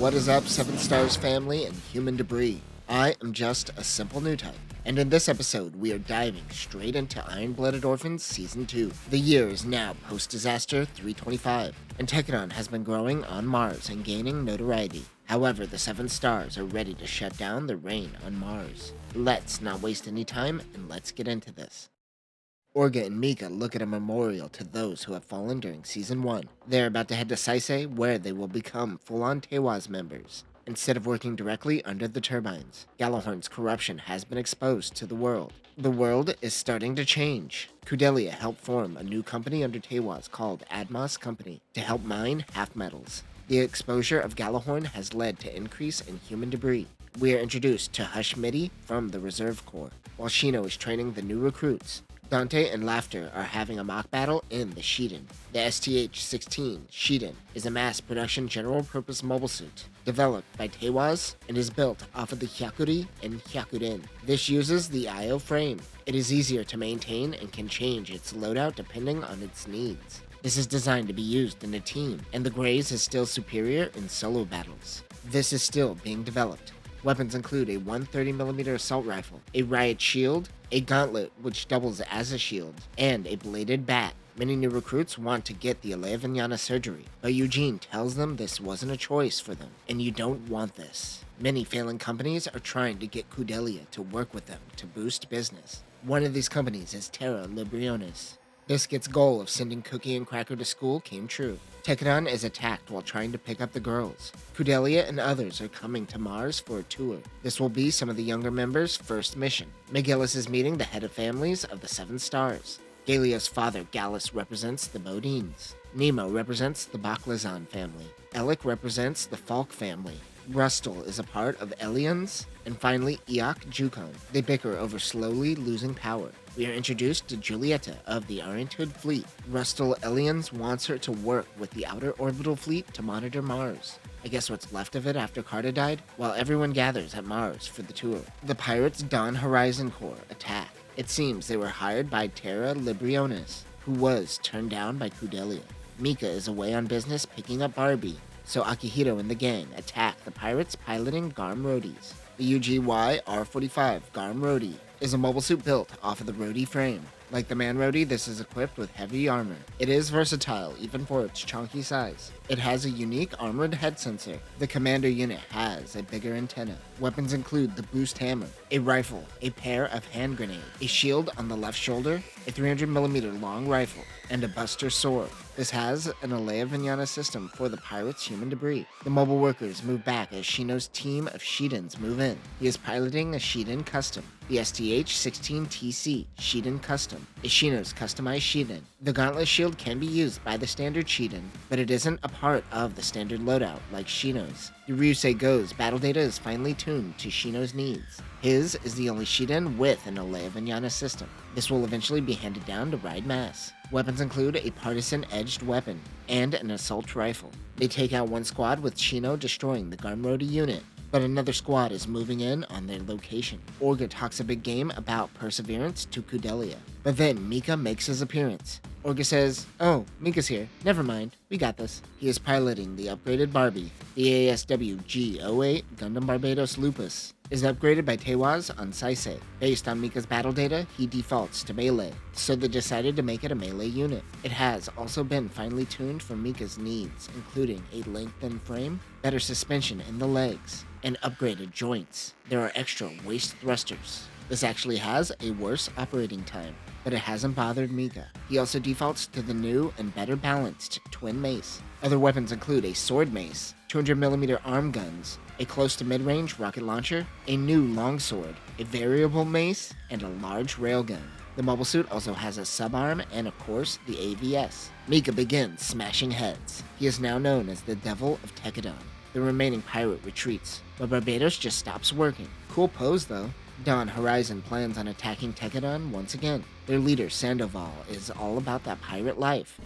What is up, 7 Stars family and human debris? I am just a simple new type, and in this episode we are diving straight into Iron-Blooded Orphans Season 2. The year is now post-disaster 325, and Tekkadan has been growing on Mars and gaining notoriety. However, the 7 Stars are ready to shut down their reign on Mars. Let's not waste any time, and let's get into this. Orga and Mika look at a memorial to those who have fallen during Season 1. They're about to head to Saisei, where they will become full-on Teiwaz members, instead of working directly under the turbines. Gjallarhorn's corruption has been exposed to the world. The world is starting to change. Kudelia helped form a new company under Teiwaz called Admas Company to help mine half-metals. The exposure of Gjallarhorn has led to increase in human debris. We are introduced to Hush Midi from the Reserve Corps, while Shino is training the new recruits. Dante and Laughter are having a mock battle in the Shiden. The STH-16 Shiden is a mass-production general-purpose mobile suit developed by Teiwaz and is built off of the Hyakuri and Hyakurin. This uses the IO frame. It is easier to maintain and can change its loadout depending on its needs. This is designed to be used in a team, and the Graze is still superior in solo battles. This is still being developed. Weapons include a 130mm assault rifle, a riot shield, a gauntlet which doubles as a shield, and a bladed bat. Many new recruits want to get the Alea surgery, but Eugene tells them this wasn't a choice for them, and you don't want this. Many failing companies are trying to get Kudelia to work with them to boost business. One of these companies is Terra Libriones. Biscuit's goal of sending Cookie and Cracker to school came true. Tekkadan is attacked while trying to pick up the girls. Kudelia and others are coming to Mars for a tour. This will be some of the younger members' first mission. McGillis is meeting the head of families of the 7 Stars. Galio's father, Gallus, represents the Bodines. Nemo represents the Baklazan family. Alec represents the Falk family. Rustle is a part of Elians, and finally Iok Jukon. They bicker over slowly losing power. We are introduced to Julieta of the Oriented Fleet. Rustle Elians wants her to work with the Outer Orbital Fleet to monitor Mars. I guess what's left of it after Carta died? While everyone gathers at Mars for the tour, the pirates Dawn Horizon Corps attack. It seems they were hired by Terra Libriones, who was turned down by Kudelia. Mika is away on business picking up Barbie, so Akihito and the gang attack the pirates piloting Garm Roadies. The UGY R45 Garm Roadie is a mobile suit built off of the Roadie frame. Like the Man Roadie, this is equipped with heavy armor. It is versatile, even for its chunky size. It has a unique armored head sensor. The commander unit has a bigger antenna. Weapons include the boost hammer, a rifle, a pair of hand grenades, a shield on the left shoulder, a 300mm long rifle, and a buster sword. This has an Alea system for the pirates' human debris. The mobile workers move back as Shino's team of Shidens move in. He is piloting a Shiden Custom. The STH-16TC Shiden Custom is Shino's customized Shiden. The gauntlet shield can be used by the standard Shiden, but it isn't a part of the standard loadout like Shino's. The Ryusei Go's battle data is finely tuned to Shino's needs. His is the only Shiden with an Alea system. This will eventually be handed down to Ride Mass. Weapons include a partisan-edged weapon and an assault rifle. They take out one squad with Shino destroying the Garmrodi unit, but another squad is moving in on their location. Orga talks a big game about perseverance to Kudelia, but then Mika makes his appearance. Orga says, "Oh, Mika's here. Never mind. We got this." He is piloting the upgraded Barbie. The ASW G08 Gundam Barbados Lupus is upgraded by Teiwaz on Saisei. Based on Mika's battle data, he defaults to melee, so they decided to make it a melee unit. It has also been finely tuned for Mika's needs, including a lengthened frame, better suspension in the legs, and upgraded joints. There are extra waist thrusters. This actually has a worse operating time, but it hasn't bothered Mika. He also defaults to the new and better balanced twin mace. Other weapons include a sword mace, 200mm arm guns, a close to mid-range rocket launcher, a new longsword, a variable mace, and a large railgun. The mobile suit also has a subarm and, of course, the AVS. Mika begins smashing heads. He is now known as the Devil of Tekkadan. The remaining pirate retreats, but Barbados just stops working. Cool pose, though. Dawn Horizon plans on attacking Tekkadan once again. Their leader, Sandoval, is all about that pirate life.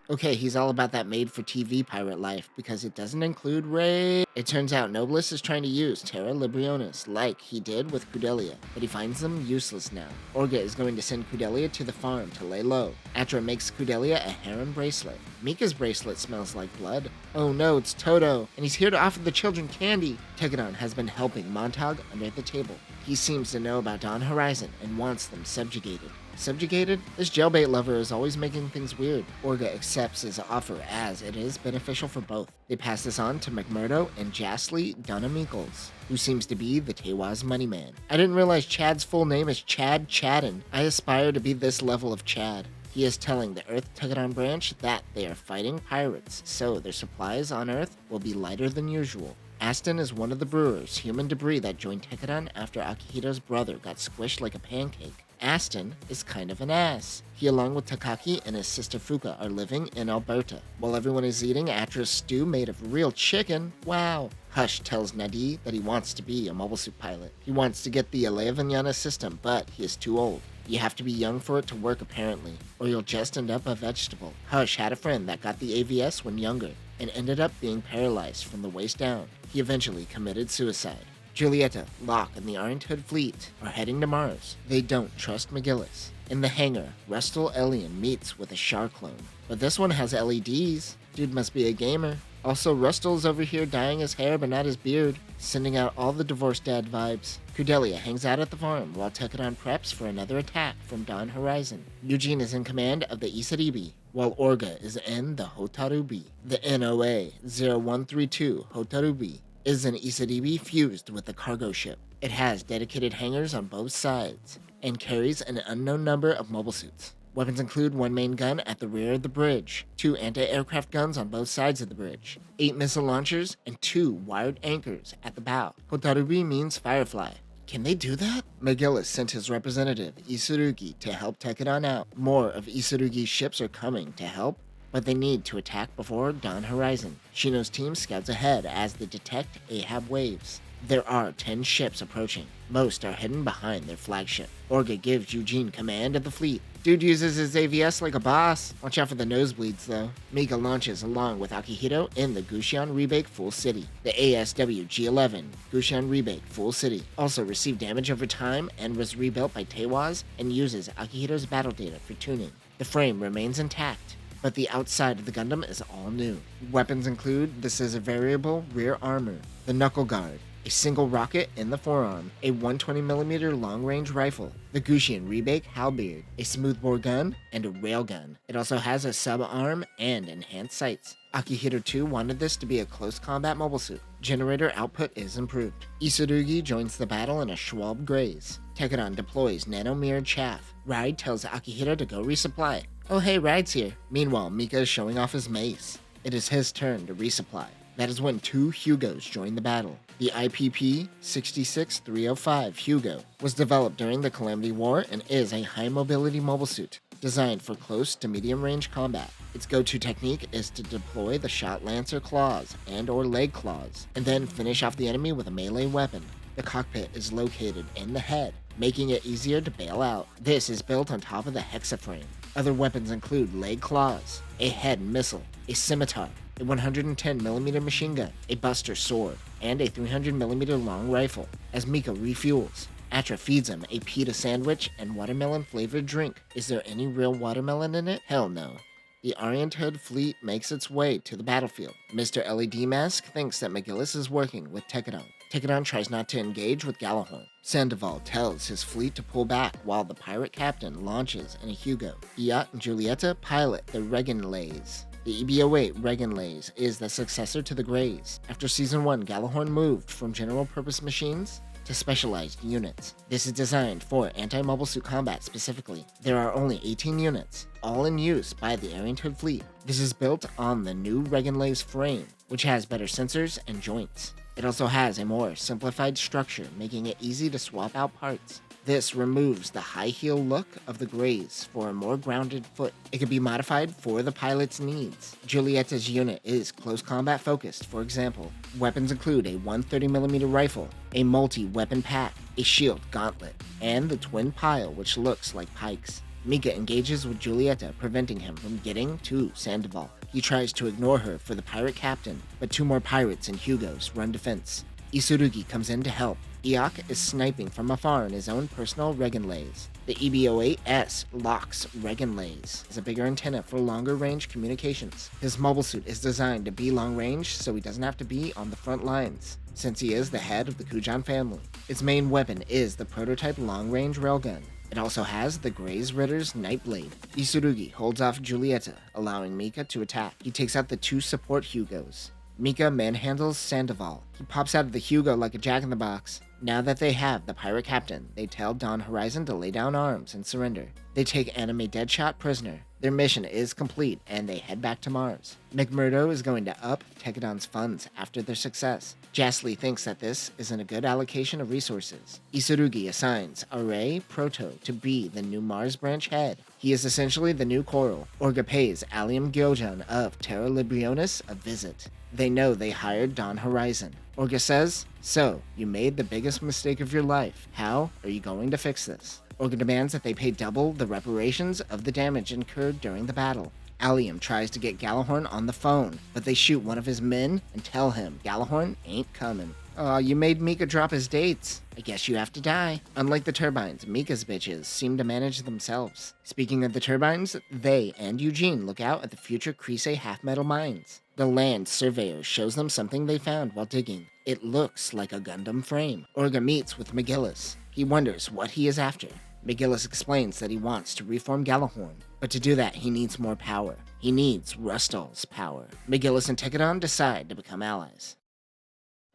Okay, he's all about that made-for-TV pirate life because it doesn't include rape. It turns out Nobilis is trying to use Terra Librionis like he did with Kudelia, but he finds them useless now. Orga is going to send Kudelia to the farm to lay low. Atra makes Kudelia a harem bracelet. Mika's bracelet smells like blood. Oh no, it's Toto, and he's here to offer the children candy. Tekadon has been helping Montag under the table. He seems to know about Dawn Horizon and wants them subjugated. Subjugated? This jailbait lover is always making things weird. Orga accepts his offer as it is beneficial for both. They pass this on to McMurdo and Jasly Dunham-Eagles, who seems to be the Tewa's money man. I didn't realize Chad's full name is Chad Chadden. I aspire to be this level of Chad. He is telling the Earth Tekadon branch that they are fighting pirates, so their supplies on Earth will be lighter than usual. Aston is one of the brewers, human debris that joined Tekadon after Akihito's brother got squished like a pancake. Aston is kind of an ass. He, along with Takaki and his sister Fuka, are living in Alberta. While everyone is eating Atra's stew made of real chicken, wow. Hush tells Nadi that he wants to be a mobile suit pilot. He wants to get the Alea system, but he is too old. You have to be young for it to work apparently, or you'll just end up a vegetable. Hush had a friend that got the AVS when younger, and ended up being paralyzed from the waist down. He eventually committed suicide. Julieta, Locke, and the Orange Hood fleet are heading to Mars. They don't trust McGillis. In the hangar, Rustal Elian meets with a Char clone. But this one has LEDs. Dude must be a gamer. Also, Rustal's over here dyeing his hair but not his beard, sending out all the divorced dad vibes. Kudelia hangs out at the farm while Tekadon preps for another attack from Dawn Horizon. Eugene is in command of the Isaribi, while Orga is in the Hotarubi. The NOA 0132 Hotarubi is an Isaribi fused with a cargo ship. It has dedicated hangars on both sides and carries an unknown number of mobile suits. Weapons include one main gun at the rear of the bridge, 2 anti-aircraft guns on both sides of the bridge, 8 missile launchers, and 2 wired anchors at the bow. Hotarubi means Firefly. Can they do that? McGillis sent his representative, Isurugi, to help Tekadon out. More of Isurugi's ships are coming to help, but they need to attack before Dawn Horizon. Shino's team scouts ahead as they detect Ahab waves. There are 10 ships approaching. Most are hidden behind their flagship. Orga gives Eugene command of the fleet. Dude uses his AVS like a boss. Watch out for the nosebleeds though. Mika launches along with Akihito in the Gushan Rebake Full City. The ASW G11 Gushan Rebake Full City also received damage over time and was rebuilt by Tewaz and uses Akihito's battle data for tuning. The frame remains intact, but the outside of the Gundam is all new. Weapons include the scissor variable rear armor, the knuckle guard, a single rocket in the forearm, a 120mm long-range rifle, the Gushian Rebake halberd, a smoothbore gun, and a railgun. It also has a sub-arm and enhanced sights. Akihito 2 wanted this to be a close combat mobile suit. Generator output is improved. Isurugi joins the battle in a Schwalbe Graze. Tekadon deploys nano-mirrored chaff. Ride tells Akihito to go resupply. Oh hey, Ride's here. Meanwhile, Mika is showing off his mace. It is his turn to resupply. That is when 2 Hugos join the battle. The IPP 66305 Hugo was developed during the Calamity War and is a high-mobility mobile suit designed for close to medium-range combat. Its go-to technique is to deploy the Shot Lancer claws and or leg claws, and then finish off the enemy with a melee weapon. The cockpit is located in the head, making it easier to bail out. This is built on top of the hexaframe. Other weapons include leg claws, a head missile, a scimitar, a 110mm machine gun, a buster sword, and a 300mm long rifle. As Mika refuels, Atra feeds him a pita sandwich and watermelon-flavored drink. Is there any real watermelon in it? Hell no. The Iron-Blooded fleet makes its way to the battlefield. Mr. LED Mask thinks that McGillis is working with Tekadon. Tekadon tries not to engage with Galahorn. Sandoval tells his fleet to pull back while the pirate captain launches in a Hugo. Iat and Julieta pilot the Regenlays. The EB-08 Regenlays is the successor to the Greys. After Season 1, Galahorn moved from general-purpose machines to specialized units. This is designed for anti-mobile suit combat specifically. There are only 18 units, all in use by the Iron-Blooded fleet. This is built on the new Regenlays frame, which has better sensors and joints. It also has a more simplified structure, making it easy to swap out parts. This removes the high heel look of the Greys for a more grounded foot. It can be modified for the pilot's needs. Julieta's unit is close combat focused, for example. Weapons include a 130mm rifle, a multi-weapon pack, a shield gauntlet, and the twin pile which looks like pikes. Mika engages with Giulietta, preventing him from getting to Sandoval. He tries to ignore her for the pirate captain, but 2 more pirates and Hugos run defense. Isurugi comes in to help. Iok is sniping from afar in his own personal Regenlays. The EB-08S locks Regenlays as a bigger antenna for longer range communications. His mobile suit is designed to be long range so he doesn't have to be on the front lines, since he is the head of the Kujan family. Its main weapon is the prototype long-range railgun. It also has the Grey's Ritter's Nightblade. Isurugi holds off Giulietta, allowing Mika to attack. He takes out the 2 support Hugos. Mika manhandles Sandoval. He pops out of the Hugo like a jack-in-the-box. Now that they have the pirate captain, they tell Dawn Horizon to lay down arms and surrender. They take Anime Deadshot prisoner. Their mission is complete, and they head back to Mars. McMurdo is going to up Tekadon's funds after their success. Jastly thinks that this isn't a good allocation of resources. Isurugi assigns Array Proto to be the new Mars branch head. He is essentially the new Coral. Orga pays Allium Gyojan of Terra Librionis a visit. They know they hired Dawn Horizon. Orga says, "So, you made the biggest mistake of your life. How are you going to fix this?" Orga demands that they pay double the reparations of the damage incurred during the battle. Allium tries to get Gallahorn on the phone, but they shoot one of his men and tell him Gallahorn ain't coming. "Aw, you made Mika drop his dates. I guess you have to die." Unlike the turbines, Mika's bitches seem to manage themselves. Speaking of the turbines, they and Eugene look out at the future Crise half-metal mines. The land surveyor shows them something they found while digging. It looks like a Gundam frame. Orga meets with McGillis. He wonders what he is after. McGillis explains that he wants to reform Gallahorn, but to do that he needs more power. He needs Rustal's power. McGillis and Tekadon decide to become allies.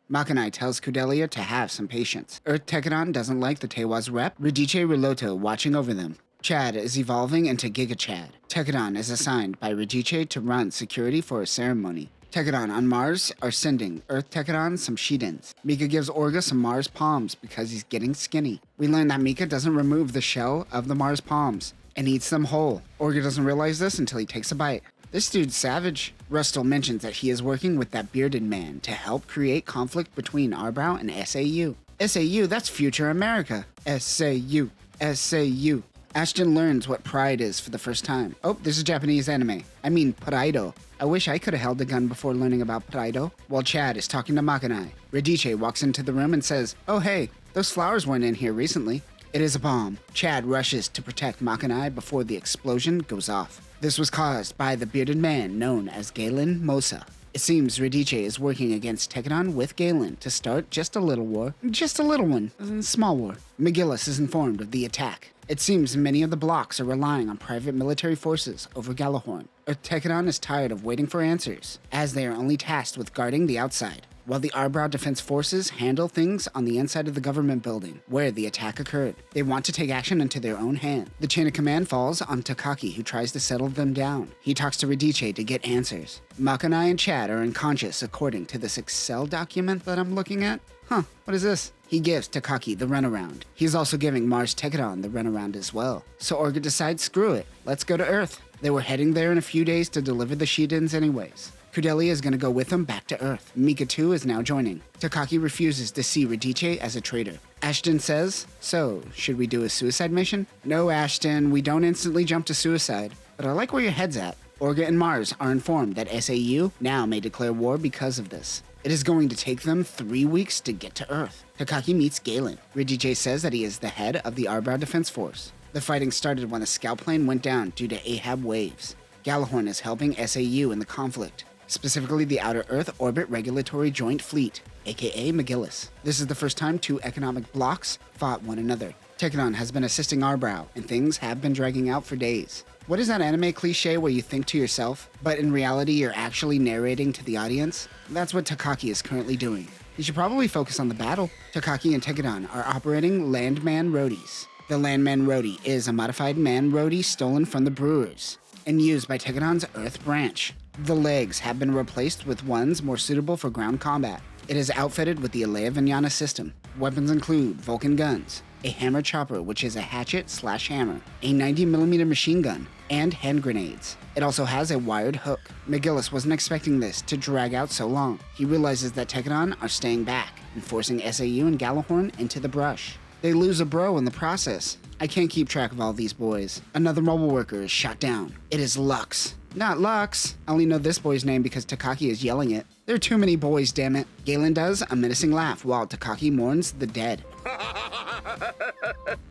Makanai tells Kudelia to have some patience. Earth Tekadon doesn't like the Tewa's rep, Radice Riloto watching over them. Chad is evolving into Giga Chad. Tekadon is assigned by Radice to run security for a ceremony. Tekadon on Mars are sending Earth Tekadon some Shidens. Mika gives Orga some Mars palms because he's getting skinny. We learn that Mika doesn't remove the shell of the Mars palms and eats them whole. Orga doesn't realize this until he takes a bite. This dude's savage. Rustal mentions that he is working with that bearded man to help create conflict between Arbrow and SAU. SAU, that's future America. SAU. SAU. Ashton learns what pride is for the first time. Oh, there's a Japanese anime. I mean, Praido. I wish I could have held a gun before learning about Praido. While Chad is talking to Makanai, Radice walks into the room and says, "Oh hey, those flowers weren't in here recently." It is a bomb. Chad rushes to protect Makanai before the explosion goes off. This was caused by the bearded man known as Galen Mosa. It seems Radice is working against Tekadon with Galen to start just a little war. Just a little one. A small war. McGillis is informed of the attack. It seems many of the blocks are relying on private military forces over Gallahorn. Earth Tekadon is tired of waiting for answers, as they are only tasked with guarding the outside, while the Arbrow Defense Forces handle things on the inside of the government building, where the attack occurred. They want to take action into their own hand. The chain of command falls on Takaki, who tries to settle them down. He talks to Radice to get answers. Makanai and Chad are unconscious according to this Excel document that I'm looking at. Huh, what is this? He gives Takaki the runaround. He's also giving Mars Tekadon the runaround as well. So Orga decides, screw it, let's go to Earth. They were heading there in a few days to deliver the Shidens anyways. Kudelia is going to go with them back to Earth. Mika too is now joining. Takaki refuses to see Radice as a traitor. Ashton says, "So, should we do a suicide mission?" "No, Ashton, we don't instantly jump to suicide. But I like where your head's at." Orga and Mars are informed that SAU now may declare war because of this. It is going to take them 3 weeks to get to Earth. Takaki meets Galen. Radice says that he is the head of the Arbrow Defense Force. The fighting started when a scout plane went down due to Ahab waves. Gallahorn is helping SAU in the conflict, specifically the Outer Earth Orbit Regulatory Joint Fleet, aka McGillis. This is the first time 2 economic blocks fought one another. Tekadon has been assisting Arbrow, and things have been dragging out for days. What is that anime cliche where you think to yourself, but in reality you're actually narrating to the audience? That's what Takaki is currently doing. He should probably focus on the battle. Takaki and Tekadon are operating Landman Roadies. The Landman Roadie is a modified man roadie stolen from the Brewers and used by Tekadon's Earth branch. The legs have been replaced with ones more suitable for ground combat. It is outfitted with the Alea Vignana system. Weapons include Vulcan guns, a hammer chopper which is a hatchet/hammer, a 90mm machine gun, and hand grenades. It also has a wired hook. McGillis wasn't expecting this to drag out so long. He realizes that Tekadon are staying back and forcing SAU and Gallahorn into the brush. They lose a bro in the process. I can't keep track of all these boys. Another mobile worker is shot down. It is Lux. Not Lux. I only know this boy's name because Takaki is yelling it. There are too many boys, damn it. Galen does a menacing laugh while Takaki mourns the dead.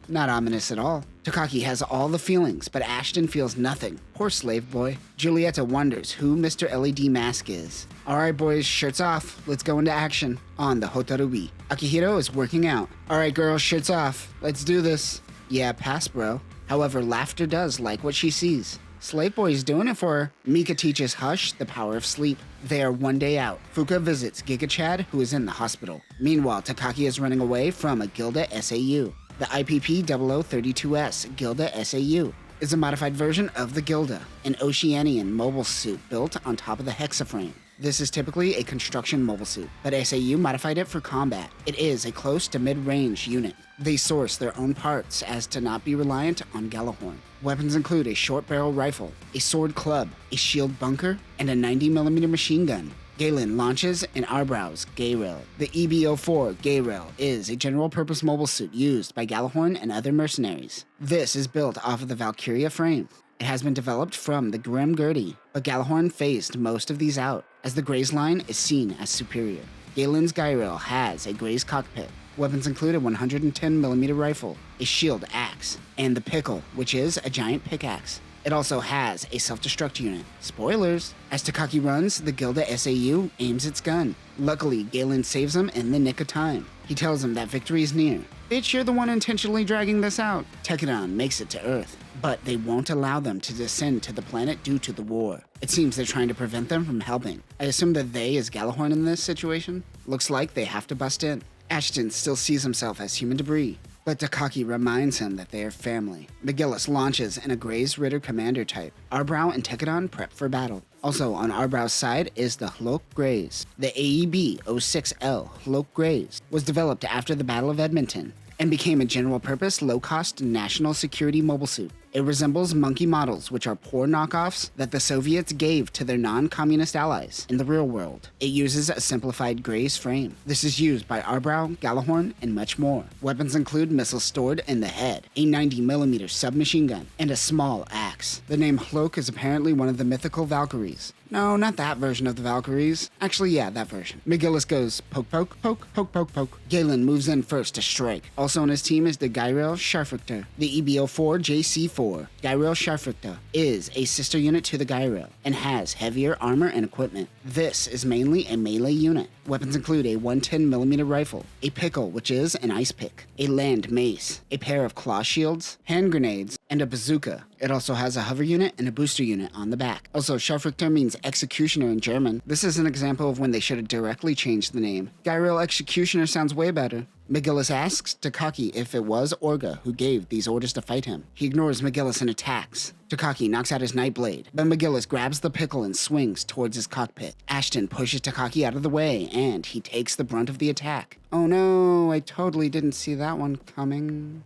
Not ominous at all. Takaki has all the feelings, but Ashton feels nothing. Poor slave boy. Julieta wonders who Mr. LED Mask is. Alright boys, shirts off. Let's go into action on the Hotarubi. Akihiro is working out. Alright girls, shirts off. Let's do this. Yeah, pass bro. However, Laughter does like what she sees. Slave Boy is doing it for her. Mika teaches Hush the power of sleep. They are one day out. Fuka visits Giga Chad, who is in the hospital. Meanwhile, Takaki is running away from a Gilda SAU. The IPP 0032S Gilda SAU is a modified version of the Gilda, an Oceanian mobile suit built on top of the hexaframe. This is typically a construction mobile suit, but SAU modified it for combat. It is a close to mid-range unit. They source their own parts as to not be reliant on Gjallarhorn. Weapons include a short barrel rifle, a sword club, a shield bunker, and a 90mm machine gun. Galen launches an Arbrow's Gayrail. The EB-04 Gayrail is a general-purpose mobile suit used by Gjallarhorn and other mercenaries. This is built off of the Valkyria frame. It has been developed from the Grim Gertie, but Gjallarhorn phased most of these out, as the Graze line is seen as superior. Galen's Gayrail has a Graze cockpit. Weapons include a 110mm rifle, a shield axe, and the Pickle, which is a giant pickaxe. It also has a self-destruct unit. Spoilers! As Takaki runs, the Gilda SAU aims its gun. Luckily, Galen saves him in the nick of time. He tells him that victory is near. Bitch, you're the one intentionally dragging this out. Tekadon makes it to Earth, but they won't allow them to descend to the planet due to the war. It seems they're trying to prevent them from helping. I assume that they is Gjallarhorn in this situation. Looks like they have to bust in. Ashton still sees himself as human debris, but Takaki reminds him that they are family. McGillis launches in a Graze Ritter commander type. Arbrow and Tekadon prep for battle. Also on Arbrow's side is the Hlok Graze. The AEB-06L Hlok Graze was developed after the Battle of Edmonton and became a general-purpose, low-cost national security mobile suit. It resembles monkey models, which are poor knockoffs that the Soviets gave to their non-communist allies in the real world. It uses a simplified Graze frame. This is used by Arbrow, Gjallarhorn, and much more. Weapons include missiles stored in the head, a 90mm submachine gun, and a small axe. The name Hlok is apparently one of the mythical Valkyries. No, not that version of the Valkyries. Actually, yeah, that version. McGillis goes poke, poke, poke, poke, poke, poke. Galen moves in first to strike. Also on his team is the Gayrail Scharfrichter, the EB-04 JC-4. Gayrail Scharfrichter is a sister unit to the Gayrail and has heavier armor and equipment. This is mainly a melee unit. Weapons include a 110mm rifle, a pickle, which is an ice pick, a land mace, a pair of claw shields, hand grenades, and a bazooka. It also has a hover unit and a booster unit on the back. Also, Scharfrichter means executioner in German. This is an example of when they should have directly changed the name. Gayrail Executioner sounds way better. McGillis asks Takaki if it was Orga who gave these orders to fight him. He ignores McGillis and attacks. Takaki knocks out his Nightblade, but McGillis grabs the pickle and swings towards his cockpit. Ashton pushes Takaki out of the way, and he takes the brunt of the attack. Oh no, I totally didn't see that one coming.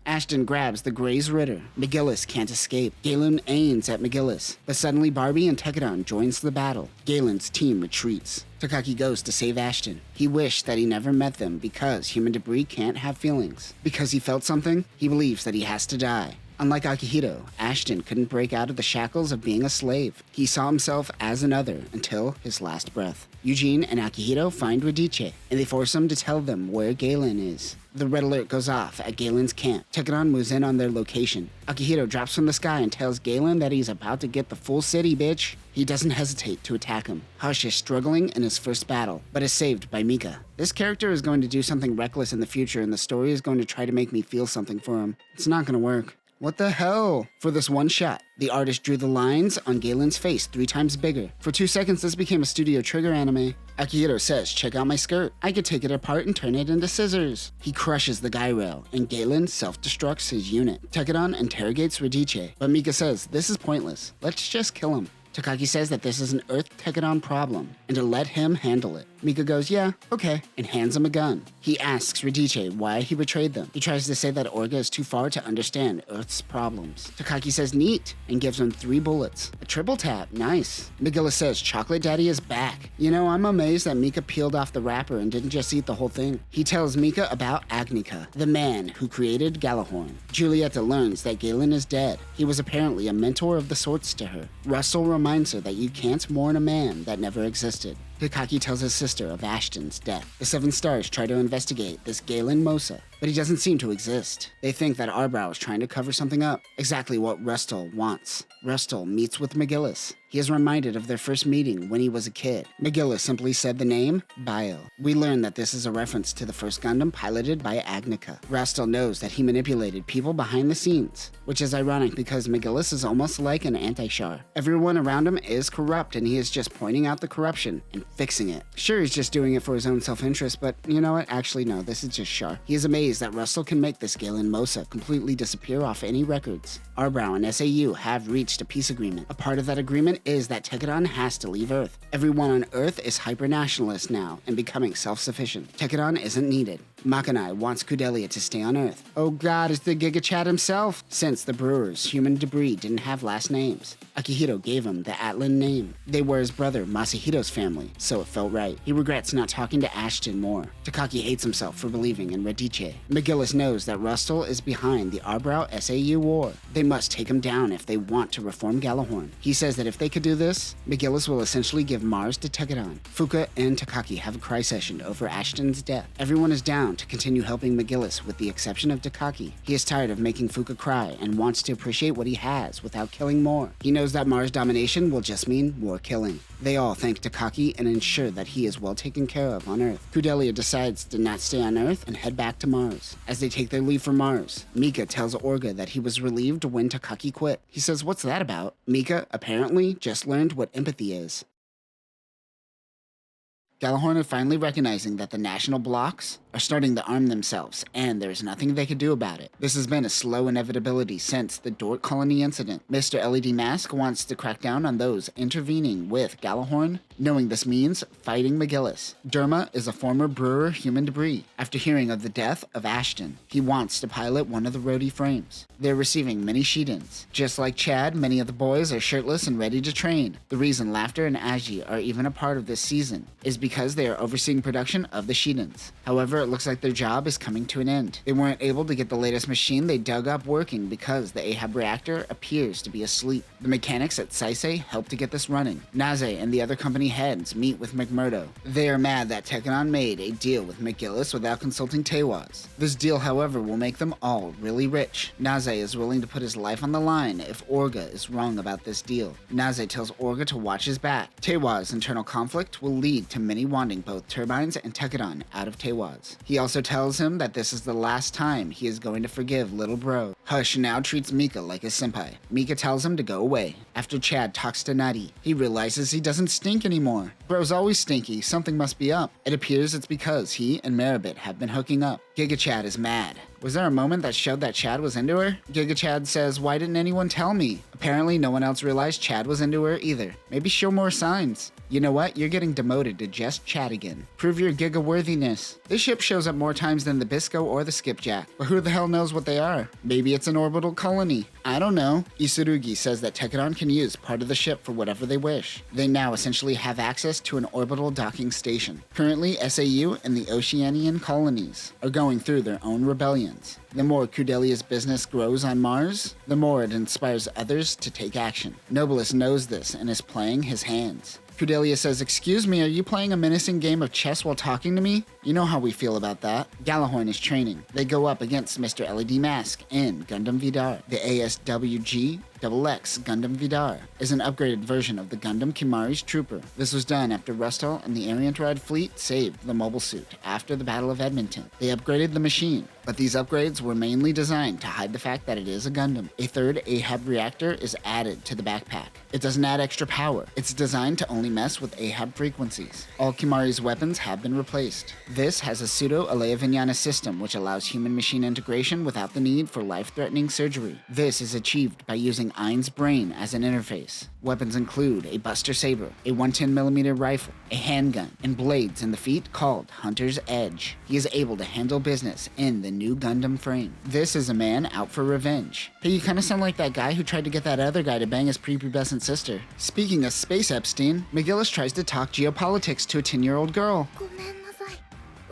Ashton grabs the Graze Ritter. McGillis can't escape. Galen aims at McGillis, but suddenly Barbie and Tekadon joins the battle. Galen's team retreats. Takaki goes to save Ashton. He wished that he never met them because human debris can't have feelings. Because he felt something, he believes that he has to die. Unlike Akihito, Ashton couldn't break out of the shackles of being a slave. He saw himself as another until his last breath. Eugene and Akihito find Radice, and they force him to tell them where Galen is. The red alert goes off at Galen's camp. Tekadon moves in on their location. Akihito drops from the sky and tells Galen that he's about to get the full city, bitch. He doesn't hesitate to attack him. Hush is struggling in his first battle, but is saved by Mika. This character is going to do something reckless in the future, and the story is going to try to make me feel something for him. It's not gonna work. What the hell? For this one shot, the artist drew the lines on Galen's face 3 times bigger. For 2 seconds, this became a Studio Trigger anime. Akihito says, check out my skirt. I could take it apart and turn it into scissors. He crushes the Gayrail, and Galen self-destructs his unit. Tekadon interrogates Radice, but Mika says, this is pointless. Let's just kill him. Takagi says that this is an Earth Tekadon problem and to let him handle it. Mika goes, yeah, okay, and hands him a gun. He asks Radice why he betrayed them. He tries to say that Orga is too far to understand Earth's problems. Takagi says neat and gives him 3 bullets. A triple tap, nice. McGillis says Chocolate Daddy is back. You know, I'm amazed that Mika peeled off the wrapper and didn't just eat the whole thing. He tells Mika about Agnica, the man who created Galahorn. Julieta learns that Galen is dead. He was apparently a mentor of the sorts to her. Russell reminds her that you can't mourn a man that never existed. Takagi tells his sister of Ashton's death. The 7 Stars try to investigate this Galen Mosa, but he doesn't seem to exist. They think that Arbrow is trying to cover something up, exactly what Rustal wants. Rustal meets with McGillis. He is reminded of their first meeting when he was a kid. McGillis simply said the name, Bio. We learn that this is a reference to the first Gundam piloted by Agnica. Rustal knows that he manipulated people behind the scenes, which is ironic because McGillis is almost like an anti-Char. Everyone around him is corrupt and he is just pointing out the corruption and fixing it. Sure, he's just doing it for his own self-interest, but you know what? Actually, no, this is just Char. He is amazed that Russell can make this Galen Mosa completely disappear off any records. Arbrow and SAU have reached a peace agreement. A part of that agreement is that Tekadon has to leave Earth. Everyone on Earth is hyper-nationalist now and becoming self-sufficient. Tekadon isn't needed. Makanai wants Kudelia to stay on Earth. Oh god, it's the Giga Chad himself! Since the Brewers' human debris didn't have last names, Akihito gave him the Atlan name. They were his brother Masahito's family, so it felt right. He regrets not talking to Ashton more. Takagi hates himself for believing in Radice. McGillis knows that Rustal is behind the Arbrow SAU war. They must take him down if they want to reform Galahorn. He says that if they could do this, McGillis will essentially give Mars to Tekadon. Fuka and Takagi have a cry session over Ashton's death. Everyone is down to continue helping McGillis with the exception of Takagi. He is tired of making Fuka cry and wants to appreciate what he has without killing more. He knows that Mars domination will just mean more killing. They all thank Takagi and ensure that he is well taken care of on Earth. Kudelia decides to not stay on Earth and head back to Mars. As they take their leave from Mars, Mika tells Orga that he was relieved when Takagi quit. He says, what's that about? Mika apparently just learned what empathy is. Galahorn are finally recognizing that the national blocs are starting to arm themselves, and there's nothing they can do about it. This has been a slow inevitability since the Dort Colony incident. Mr. LED Mask wants to crack down on those intervening with Galahorn, knowing this means fighting McGillis. Derma is a former brewer human debris. After hearing of the death of Ashton, he wants to pilot one of the Rhodey frames. They're receiving many Shidens. Just like Chad, many of the boys are shirtless and ready to train. The reason Laughter and Aji are even a part of this season is because they are overseeing production of the Shidens. However, it looks like their job is coming to an end. They weren't able to get the latest machine they dug up working because the Ahab reactor appears to be asleep. The mechanics at Saisei help to get this running. Naze and the other company heads meet with McMurdo. They are mad that Tekadon made a deal with McGillis without consulting Tewaz. This deal, however, will make them all really rich. Naze is willing to put his life on the line if Orga is wrong about this deal. Naze tells Orga to watch his back. Tewaz's internal conflict will lead to many wanting both Turbines and Tekadon out of Tewaz. He also tells him that this is the last time he is going to forgive little bro. Hush now treats Mika like a senpai. Mika tells him to go away. After Chad talks to Nutty, he realizes he doesn't stink anymore. Bro's always stinky, something must be up. It appears it's because he and Maribit have been hooking up. Giga Chad is mad. Was there a moment that showed that Chad was into her? Giga Chad says, why didn't anyone tell me? Apparently no one else realized Chad was into her either. Maybe show more signs. You know what? You're getting demoted to just Chad again. Prove your Giga worthiness. This ship shows up more times than the Bisco or the Skipjack, but who the hell knows what they are? Maybe it's an orbital colony. I don't know. Isurugi says that Tekadon can use part of the ship for whatever they wish. They now essentially have access to an orbital docking station. Currently, SAU and the Oceanian colonies are going through their own rebellions. The more Kudelia's business grows on Mars, the more it inspires others to take action. Nobilis knows this and is playing his hands. Kudelia says, excuse me, are you playing a menacing game of chess while talking to me? You know how we feel about that. Galahorn is training. They go up against Mr. LED Mask in Gundam Vidar. The ASWG XX Gundam Vidar is an upgraded version of the Gundam Kimari's Trooper. This was done after Rustal and the Ariantrad fleet saved the mobile suit after the Battle of Edmonton. They upgraded the machine, but these upgrades were mainly designed to hide the fact that it is a Gundam. A third Ahab reactor is added to the backpack. It doesn't add extra power. It's designed to only mess with Ahab frequencies. All Kimari's weapons have been replaced. This has a pseudo-Alea Vignana system which allows human-machine integration without the need for life-threatening surgery. This is achieved by using using Ein's brain as an interface. Weapons include a Buster Saber, a 110mm rifle, a handgun, and blades in the feet called Hunter's Edge. He is able to handle business in the new Gundam frame. This is a man out for revenge. Hey, you kinda sound like that guy who tried to get that other guy to bang his prepubescent sister. Speaking of Space Epstein, McGillis tries to talk geopolitics to a 10-year-old girl. ごめんなさい。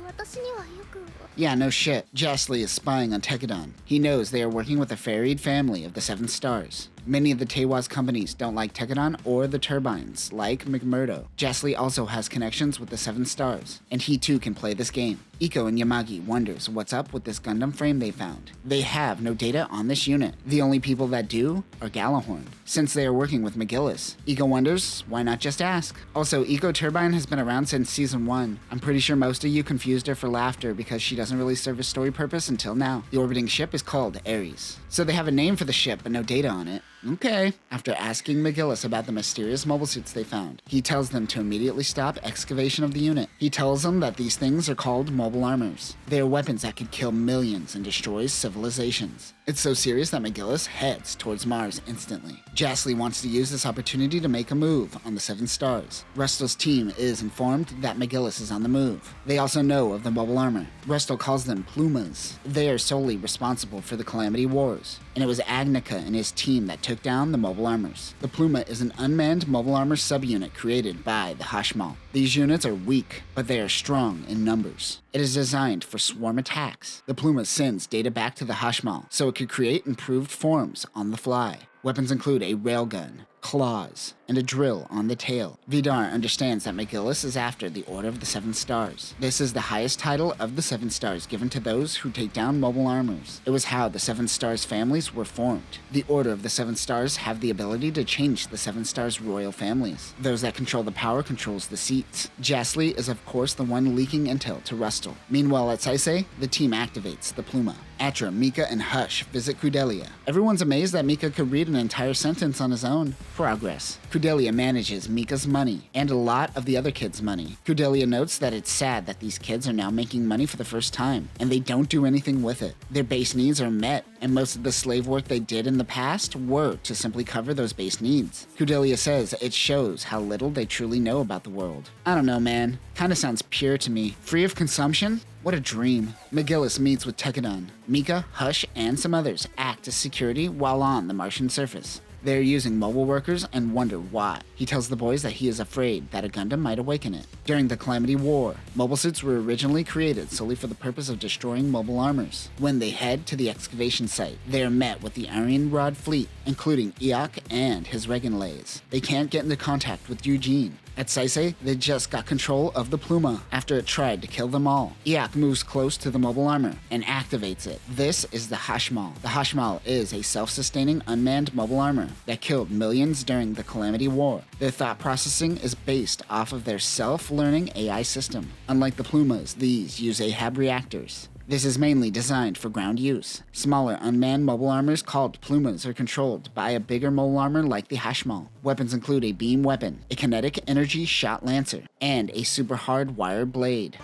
私にはよく。 Yeah, no shit. Ghastly is spying on Tekadon. He knows they are working with a ferried family of the Seven Stars. Many of the Tewa's companies don't like Tekadon or the Turbines, like McMurdo. Ghastly also has connections with the Seven Stars, and he too can play this game. Iko and Yamagi wonders what's up with this Gundam frame they found. They have no data on this unit. The only people that do are Galahorn, since they are working with McGillis. Iko wonders, why not just ask? Also, Iko Turbine has been around since season 1. I'm pretty sure most of you confused her for laughter because she doesn't really serve a story purpose until now. The orbiting ship is called Ares. So they have a name for the ship but no data on it. Okay. After asking McGillis about the mysterious mobile suits they found, he tells them to immediately stop excavation of the unit. He tells them that these things are called mobile armors. They are weapons that could kill millions and destroy civilizations. It's so serious that McGillis heads towards Mars instantly. Ghastly wants to use this opportunity to make a move on the Seven Stars. Rustel's team is informed that McGillis is on the move. They also know of the mobile armor. Rustel calls them Plumas. They are solely responsible for the Calamity Wars, and it was Agnica and his team that took down the mobile armors. The Pluma is an unmanned mobile armor subunit created by the Hashmal. These units are weak, but they are strong in numbers. It is designed for swarm attacks. The Pluma sends data back to the Hashmal, so it could create improved forms on the fly. Weapons include a railgun, claws, and a drill on the tail. Vidar understands that McGillis is after the Order of the Seven Stars. This is the highest title of the Seven Stars given to those who take down mobile armors. It was how the Seven Stars families were formed. The Order of the Seven Stars have the ability to change the Seven Stars royal families. Those that control the power controls the seats. Ghastly is of course the one leaking intel to Rustel. Meanwhile at Saisei, the team activates the Pluma. Atra, Mika, and Hush visit Kudelia. Everyone's amazed that Mika could read an entire sentence on his own. Progress. Kudelia manages Mika's money, and a lot of the other kids' money. Kudelia notes that it's sad that these kids are now making money for the first time, and they don't do anything with it. Their base needs are met, and most of the slave work they did in the past were to simply cover those base needs. Kudelia says it shows how little they truly know about the world. I don't know, man. Kinda sounds pure to me. Free of consumption? What a dream. McGillis meets with Tekadon. Mika, Hush, and some others act as security while on the Martian surface. They are using mobile workers and wonder why. He tells the boys that he is afraid that a Gundam might awaken it. During the Calamity War, mobile suits were originally created solely for the purpose of destroying mobile armors. When they head to the excavation site, they are met with the Iron-Rod fleet, including Iok and his Regenlays. They can't get into contact with Eugene. At Saisei, they just got control of the Pluma after it tried to kill them all. Iok moves close to the mobile armor and activates it. This is the Hashmal. The Hashmal is a self-sustaining unmanned mobile armor that killed millions during the Calamity War. Their thought processing is based off of their self-learning AI system. Unlike the Plumas, these use Ahab reactors. This is mainly designed for ground use. Smaller unmanned mobile armors called Plumas are controlled by a bigger mobile armor like the Hashmal. Weapons include a beam weapon, a kinetic energy shot lancer, and a super hard wire blade.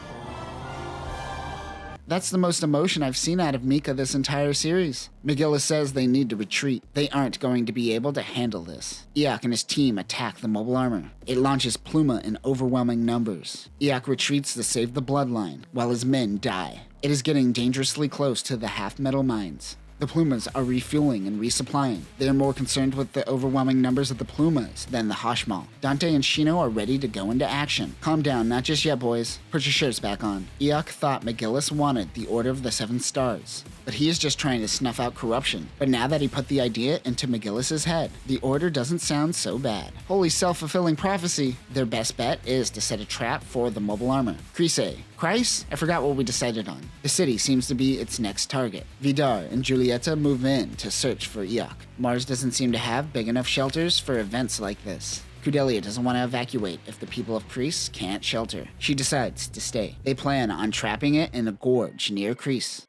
That's the most emotion I've seen out of Mika this entire series. McGillis says they need to retreat. They aren't going to be able to handle this. Iok and his team attack the mobile armor. It launches Pluma in overwhelming numbers. Iok retreats to save the bloodline, while his men die. It is getting dangerously close to the half-metal mines. The Plumas are refueling and resupplying. They are more concerned with the overwhelming numbers of the Plumas than the Hashmal. Dante and Shino are ready to go into action. Calm down, not just yet, boys. Put your shirts back on. Iok thought McGillis wanted the Order of the Seven Stars, but he is just trying to snuff out corruption. But now that he put the idea into McGillis's head, the Order doesn't sound so bad. Holy self-fulfilling prophecy. Their best bet is to set a trap for the mobile armor. Kreis? I forgot what we decided on. The city seems to be its next target. Vidar and Julieta move in to search for Iok. Mars doesn't seem to have big enough shelters for events like this. Kudelia doesn't want to evacuate if the people of Kreis can't shelter. She decides to stay. They plan on trapping it in a gorge near Kreis.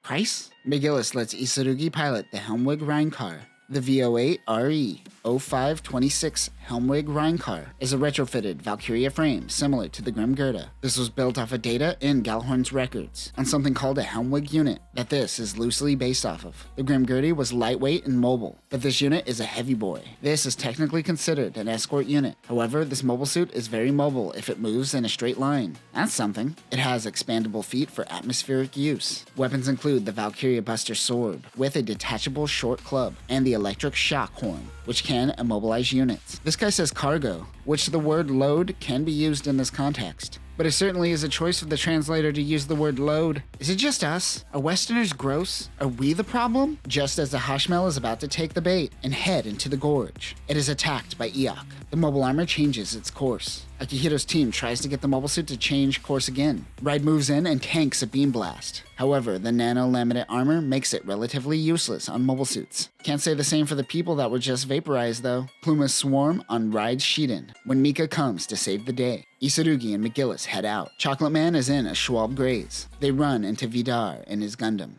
McGillis lets Isarugi pilot the Helmwig Rhine car, the VO8 RE. 0526 Helmwig Rheincar is a retrofitted Valkyria frame similar to the Grim Gerda. This was built off of data in Gjallarhorn's records on something called a Helmwig unit that this is loosely based off of. The Grim Gerda was lightweight and mobile, but this unit is a heavy boy. This is technically considered an escort unit. However, this mobile suit is very mobile if it moves in a straight line. That's something. It has expandable feet for atmospheric use. Weapons include the Valkyria Buster sword with a detachable short club and the electric shock horn, which can immobilize units. This guy says cargo, which the word load can be used in this context. But it certainly is a choice for the translator to use the word load. Is it just us? Are Westerners gross? Are we the problem? Just as the Hashmel is about to take the bait and head into the gorge, it is attacked by Iok. The mobile armor changes its course. Akihiro's team tries to get the mobile suit to change course again. Ride moves in and tanks a beam blast. However, the nano-laminate armor makes it relatively useless on mobile suits. Can't say the same for the people that were just vaporized though. Plumas swarm on Ride's Shiden when Mika comes to save the day. Isurugi and McGillis head out. Chocolate Man is in a Schwalbe Graze. They run into Vidar in his Gundam.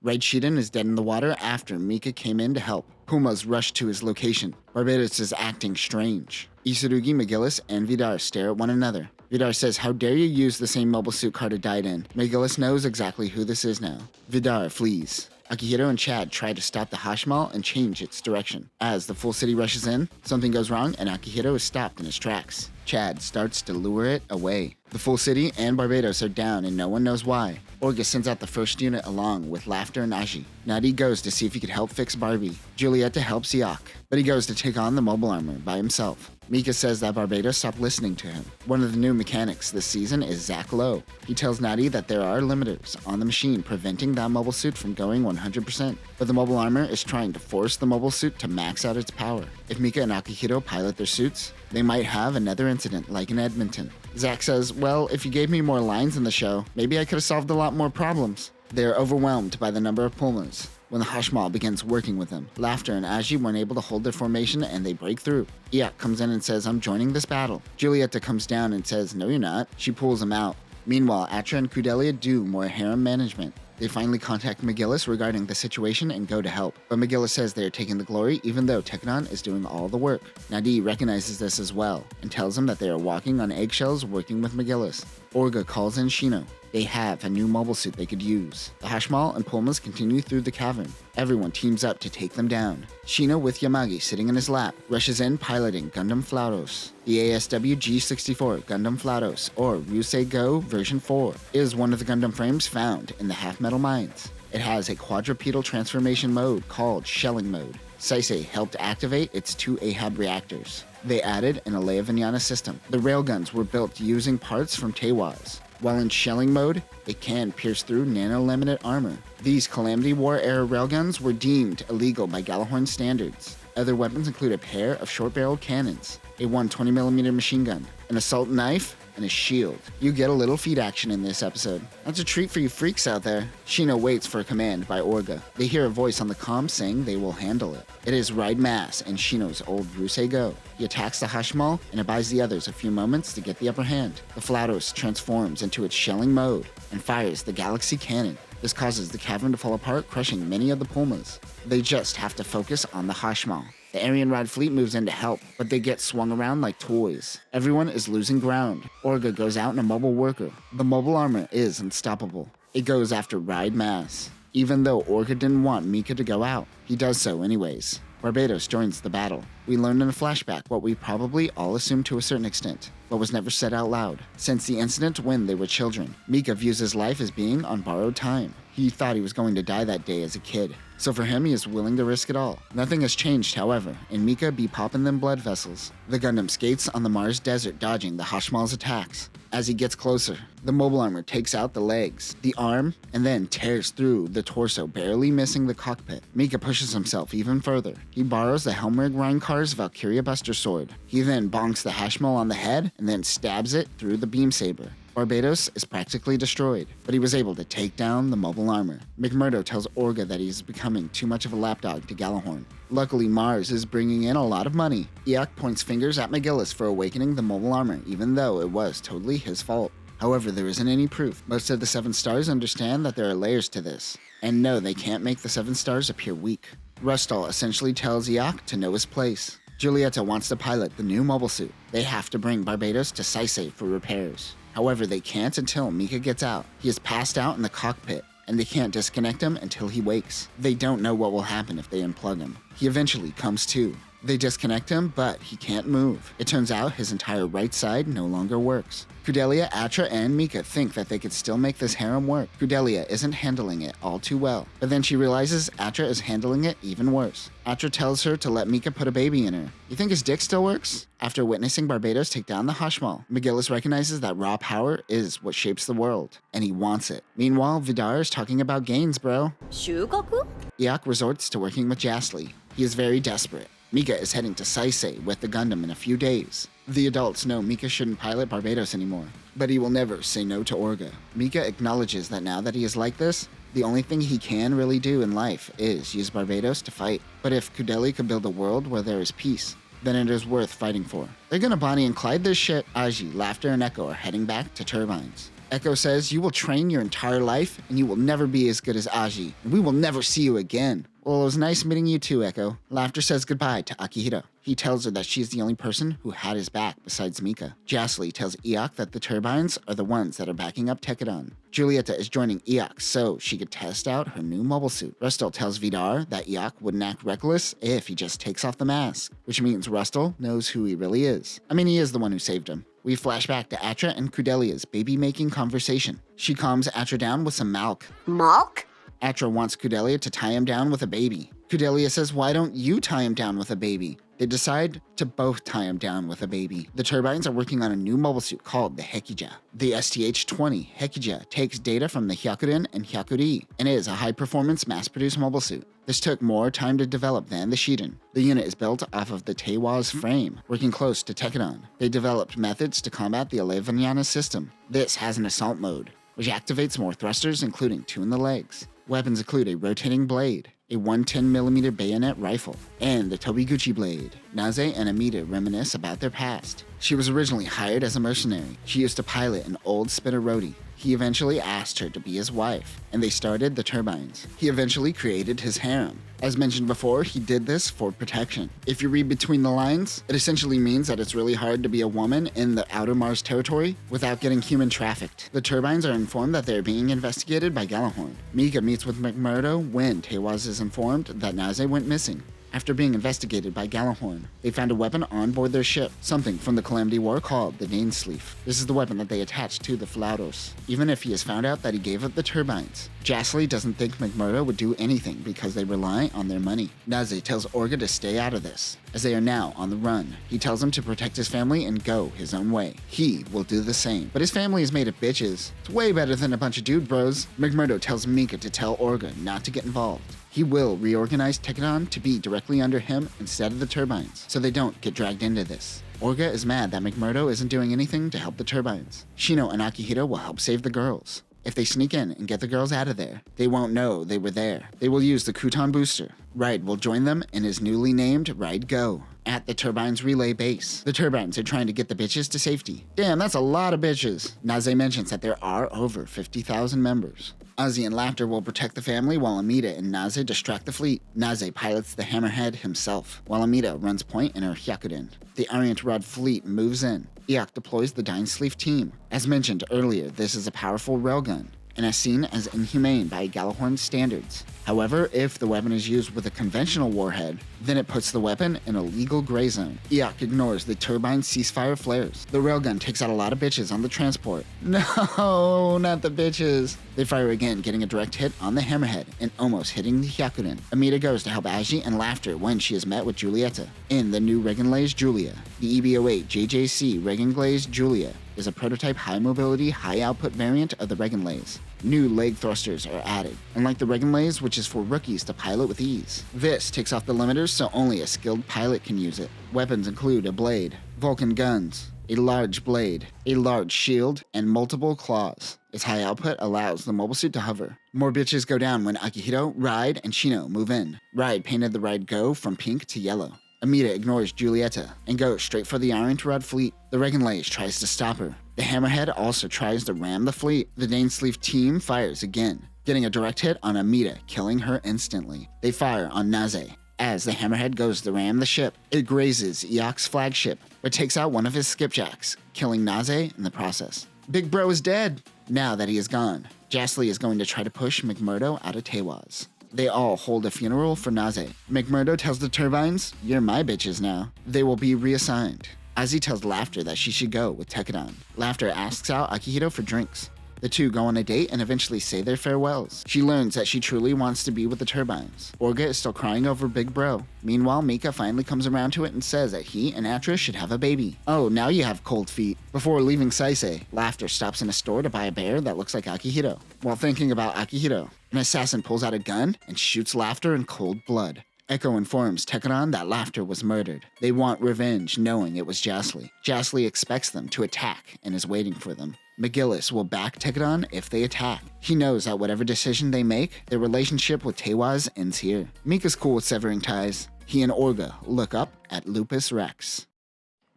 Raid Shiden is dead in the water after Mika came in to help. Pumas rush to his location. Barbados is acting strange. Isurugi, McGillis, and Vidar stare at one another. Vidar says, "How dare you use the same mobile suit Carter died in?" McGillis knows exactly who this is now. Vidar flees. Akihiro and Chad try to stop the Hashmal and change its direction. As the full city rushes in, something goes wrong and Akihiro is stopped in his tracks. Chad starts to lure it away. The full city and Barbados are down and no one knows why. Orga sends out the first unit along with Laughter and Aji. Nadi goes to see if he could help fix Barbie. Julieta helps Iok, but he goes to take on the mobile armor by himself. Mika says that Barbados stopped listening to him. One of the new mechanics this season is Zach Lowe. He tells Nadi that there are limiters on the machine preventing that mobile suit from going 100%, but the mobile armor is trying to force the mobile suit to max out its power. If Mika and Akihiro pilot their suits, they might have another incident like in Edmonton. Zach says, "Well, if you gave me more lines in the show, maybe I could have solved a lot more problems." They're overwhelmed by the number of Pumas. When the Hashmal begins working with them, Laughter and Aji weren't able to hold their formation and they break through. Iok comes in and says, "I'm joining this battle." Julieta comes down and says, "No, you're not." She pulls him out. Meanwhile, Atra and Kudelia do more harem management. They finally contact McGillis regarding the situation and go to help, but McGillis says they are taking the glory even though Teknon is doing all the work. Nadi recognizes this as well and tells him that they are walking on eggshells working with McGillis. Orga calls in Shino. They have a new mobile suit they could use. The Hashmal and Pumas continue through the cavern. Everyone teams up to take them down. Shino, with Yamagi sitting in his lap, rushes in piloting Gundam Flautos. The ASW G64 Gundam Flautos, or Ryusei Go version 4, is one of the Gundam frames found in the half-metal mines. It has a quadrupedal transformation mode called Shelling Mode. Saisei helped activate its 2 Ahab reactors. They added an Alea Vignana system. The railguns were built using parts from Teiwaz. While in shelling mode, it can pierce through nano-laminate armor. These Calamity War-era railguns were deemed illegal by Gjallarhorn standards. Other weapons include a pair of short-barreled cannons, a 120mm machine gun, an assault knife, and a shield. You get a little feet action in this episode. That's a treat for you freaks out there. Shino waits for a command by Orga. They hear a voice on the comm saying they will handle it. It is Ride Mass and Shino's old Ryusei Go. He attacks the Hashmal and buys the others a few moments to get the upper hand. The Flautos transforms into its shelling mode and fires the Galaxy Cannon. This causes the cavern to fall apart, crushing many of the Pumas. They just have to focus on the Hashmal. The Aryan Ride fleet moves in to help, but they get swung around like toys. Everyone is losing ground. Orga goes out in a mobile worker. The mobile armor is unstoppable. It goes after Ride Mass. Even though Orga didn't want Mika to go out, he does so anyways. Barbados joins the battle. We learned in a flashback what we probably all assumed to a certain extent, but was never said out loud. Since the incident when they were children, Mika views his life as being on borrowed time. He thought he was going to die that day as a kid, so for him he is willing to risk it all. Nothing has changed, however, and Mika be popping them blood vessels. The Gundam skates on the Mars desert dodging the Hashmal's attacks. As he gets closer, the mobile armor takes out the legs, the arm, and then tears through the torso, barely missing the cockpit. Mika pushes himself even further. He borrows the Helmrig Rheinkar's Valkyria Buster sword. He then bonks the Hashmal on the head and then stabs it through the beam saber. Barbados is practically destroyed, but he was able to take down the mobile armor. McMurdo tells Orga that he's becoming too much of a lapdog to Gjallarhorn. Luckily, Mars is bringing in a lot of money. Iok points fingers at McGillis for awakening the mobile armor, even though it was totally his fault. However, there isn't any proof. Most of the 7 stars understand that there are layers to this, and know they can't make the 7 stars appear weak. Rustall essentially tells Iok to know his place. Julieta wants to pilot the new mobile suit. They have to bring Barbados to Saisei for repairs. However, they can't until Mika gets out. He is passed out in the cockpit, and they can't disconnect him until he wakes. They don't know what will happen if they unplug him. He eventually comes to. They disconnect him, but he can't move. It turns out his entire right side no longer works. Kudelia, Atra, and Mika think that they could still make this harem work. Kudelia isn't handling it all too well, but then she realizes Atra is handling it even worse. Atra tells her to let Mika put a baby in her. You think his dick still works? After witnessing Barbados take down the Hashmal, McGillis recognizes that raw power is what shapes the world, and he wants it. Meanwhile, Vidar is talking about gains, bro. 収穫 Iok resorts to working with Jasly. He is very desperate. Mika is heading to Saisei with the Gundam in a few days. The adults know Mika shouldn't pilot Barbados anymore, but he will never say no to Orga. Mika acknowledges that now that he is like this, the only thing he can really do in life is use Barbados to fight. But if Kudeli could build a world where there is peace, then it is worth fighting for. They're gonna Bonnie and Clyde this shit. Aji, Laughter, and Echo are heading back to Turbines. Echo says, "You will train your entire life, and you will never be as good as Aji, and we will never see you again." Well, it was nice meeting you too, Echo. Laughter says goodbye to Akihiro. He tells her that she's the only person who had his back besides Mika. Jasly tells Iok that the Turbines are the ones that are backing up Tekadon. Julieta is joining Iok so she could test out her new mobile suit. Rustall tells Vidar that Iok wouldn't act reckless if he just takes off the mask, which means Rustall knows who he really is. I mean, he is the one who saved him. We flash back to Atra and Kudelia's baby-making conversation. She calms Atra down with some milk. Milk? Atra wants Kudelia to tie him down with a baby. Kudelia says, "Why don't you tie him down with a baby?" They decide to both tie him down with a baby. The Turbines are working on a new mobile suit called the Hekija. The STH-20 Hekija takes data from the Hyakurin and Hyakuri and is a high-performance mass-produced mobile suit. This took more time to develop than the Shiden. The unit is built off of the Teiwa's frame, working close to Tekadon. They developed methods to combat the Alevanyana system. This has an assault mode, which activates more thrusters, including 2 in the legs. Weapons include a rotating blade, a 110mm bayonet rifle, and the Tobiguchi blade. Naze and Amita reminisce about their past. She was originally hired as a mercenary. She used to pilot an old Spinneroti. He eventually asked her to be his wife, and they started the Turbines. He eventually created his harem. As mentioned before, he did this for protection. If you read between the lines, it essentially means that it's really hard to be a woman in the Outer Mars territory without getting human trafficked. The Turbines are informed that they are being investigated by Galahorn. Mika meets with McMurdo when Teiwaz is informed that Naze went missing. After being investigated by Galahorn, they found a weapon on board their ship, something from the Calamity War called the Dainsleif. This is the weapon that they attached to the Flauros, even if he has found out that he gave up the Turbines. Jasly doesn't think McMurdo would do anything because they rely on their money. Naze tells Orga to stay out of this, as they are now on the run. He tells him to protect his family and go his own way. He will do the same, but his family is made of bitches. It's way better than a bunch of dude bros. McMurdo tells Mika to tell Orga not to get involved. He will reorganize Tekadon to be directly under him instead of the Turbines, so they don't get dragged into this. Orga is mad that McMurdo isn't doing anything to help the Turbines. Shino and Akihiro will help save the girls. If they sneak in and get the girls out of there, they won't know they were there. They will use the Kuton booster. Ride will join them in his newly named Ride Go at the Turbines relay base. The Turbines are trying to get the bitches to safety. Damn, that's a lot of bitches. Naze mentions that there are over 50,000 members. Ozzy and Laughter will protect the family while Amita and Naze distract the fleet. Naze pilots the Hammerhead himself, while Amita runs point in her Hyakuden. The Orient-Rod fleet moves in. Iok deploys the Dainsleif team. As mentioned earlier, this is a powerful railgun, and is seen as inhumane by Galahorn's standards. However, if the weapon is used with a conventional warhead, then it puts the weapon in a legal gray zone. Iok ignores the turbine ceasefire flares. The railgun takes out a lot of bitches on the transport. No, not the bitches. They fire again, getting a direct hit on the Hammerhead and almost hitting the Hyakuden. Amita goes to help Aji and Laughter when she is met with Julieta in the new Regenlays Julia. The EB-08 JJC Regenglaze Julia is a prototype high-mobility, high-output variant of the Regenlays. New leg thrusters are added, unlike the Regenlays, which is for rookies to pilot with ease. This takes off the limiters so only a skilled pilot can use it. Weapons include a blade, Vulcan guns, a large blade, a large shield, and multiple claws. Its high output allows the mobile suit to hover. More bitches go down when Akihiro, Ride, and Shino move in. Ride painted the Ride Go from pink to yellow. Amita ignores Julieta and goes straight for the Iron-Rod fleet. The Regenlays tries to stop her. The Hammerhead also tries to ram the fleet. The Dainsleif team fires again, getting a direct hit on Amita, killing her instantly. They fire on Naze, As the hammerhead goes to ram the ship, it grazes Iok's flagship, but takes out one of his skipjacks, killing Naze in the process. Big Bro is dead. Now that he is gone, Ghastly is going to try to push McMurdo out of Tewaz. They all hold a funeral for Naze. McMurdo tells the turbines, "You're my bitches now." They will be reassigned. Ozzy tells Laughter that she should go with Tekadon. Laughter asks out Akihito for drinks. The two go on a date and eventually say their farewells. She learns that she truly wants to be with the turbines. Orga is still crying over Big Bro. Meanwhile, Mika finally comes around to it and says that he and Atra should have a baby. Oh, now you have cold feet. Before leaving Saisei, Laughter stops in a store to buy a bear that looks like Akihito. While thinking about Akihito, an assassin pulls out a gun and shoots Laughter in cold blood. Echo informs Tekadon that Laughter was murdered. They want revenge, knowing it was Ghastly. Ghastly expects them to attack and is waiting for them. McGillis will back Tekadon if they attack. He knows that whatever decision they make, their relationship with Tewaz ends here. Mika's cool with severing ties. He and Orga look up at Lupus Rex.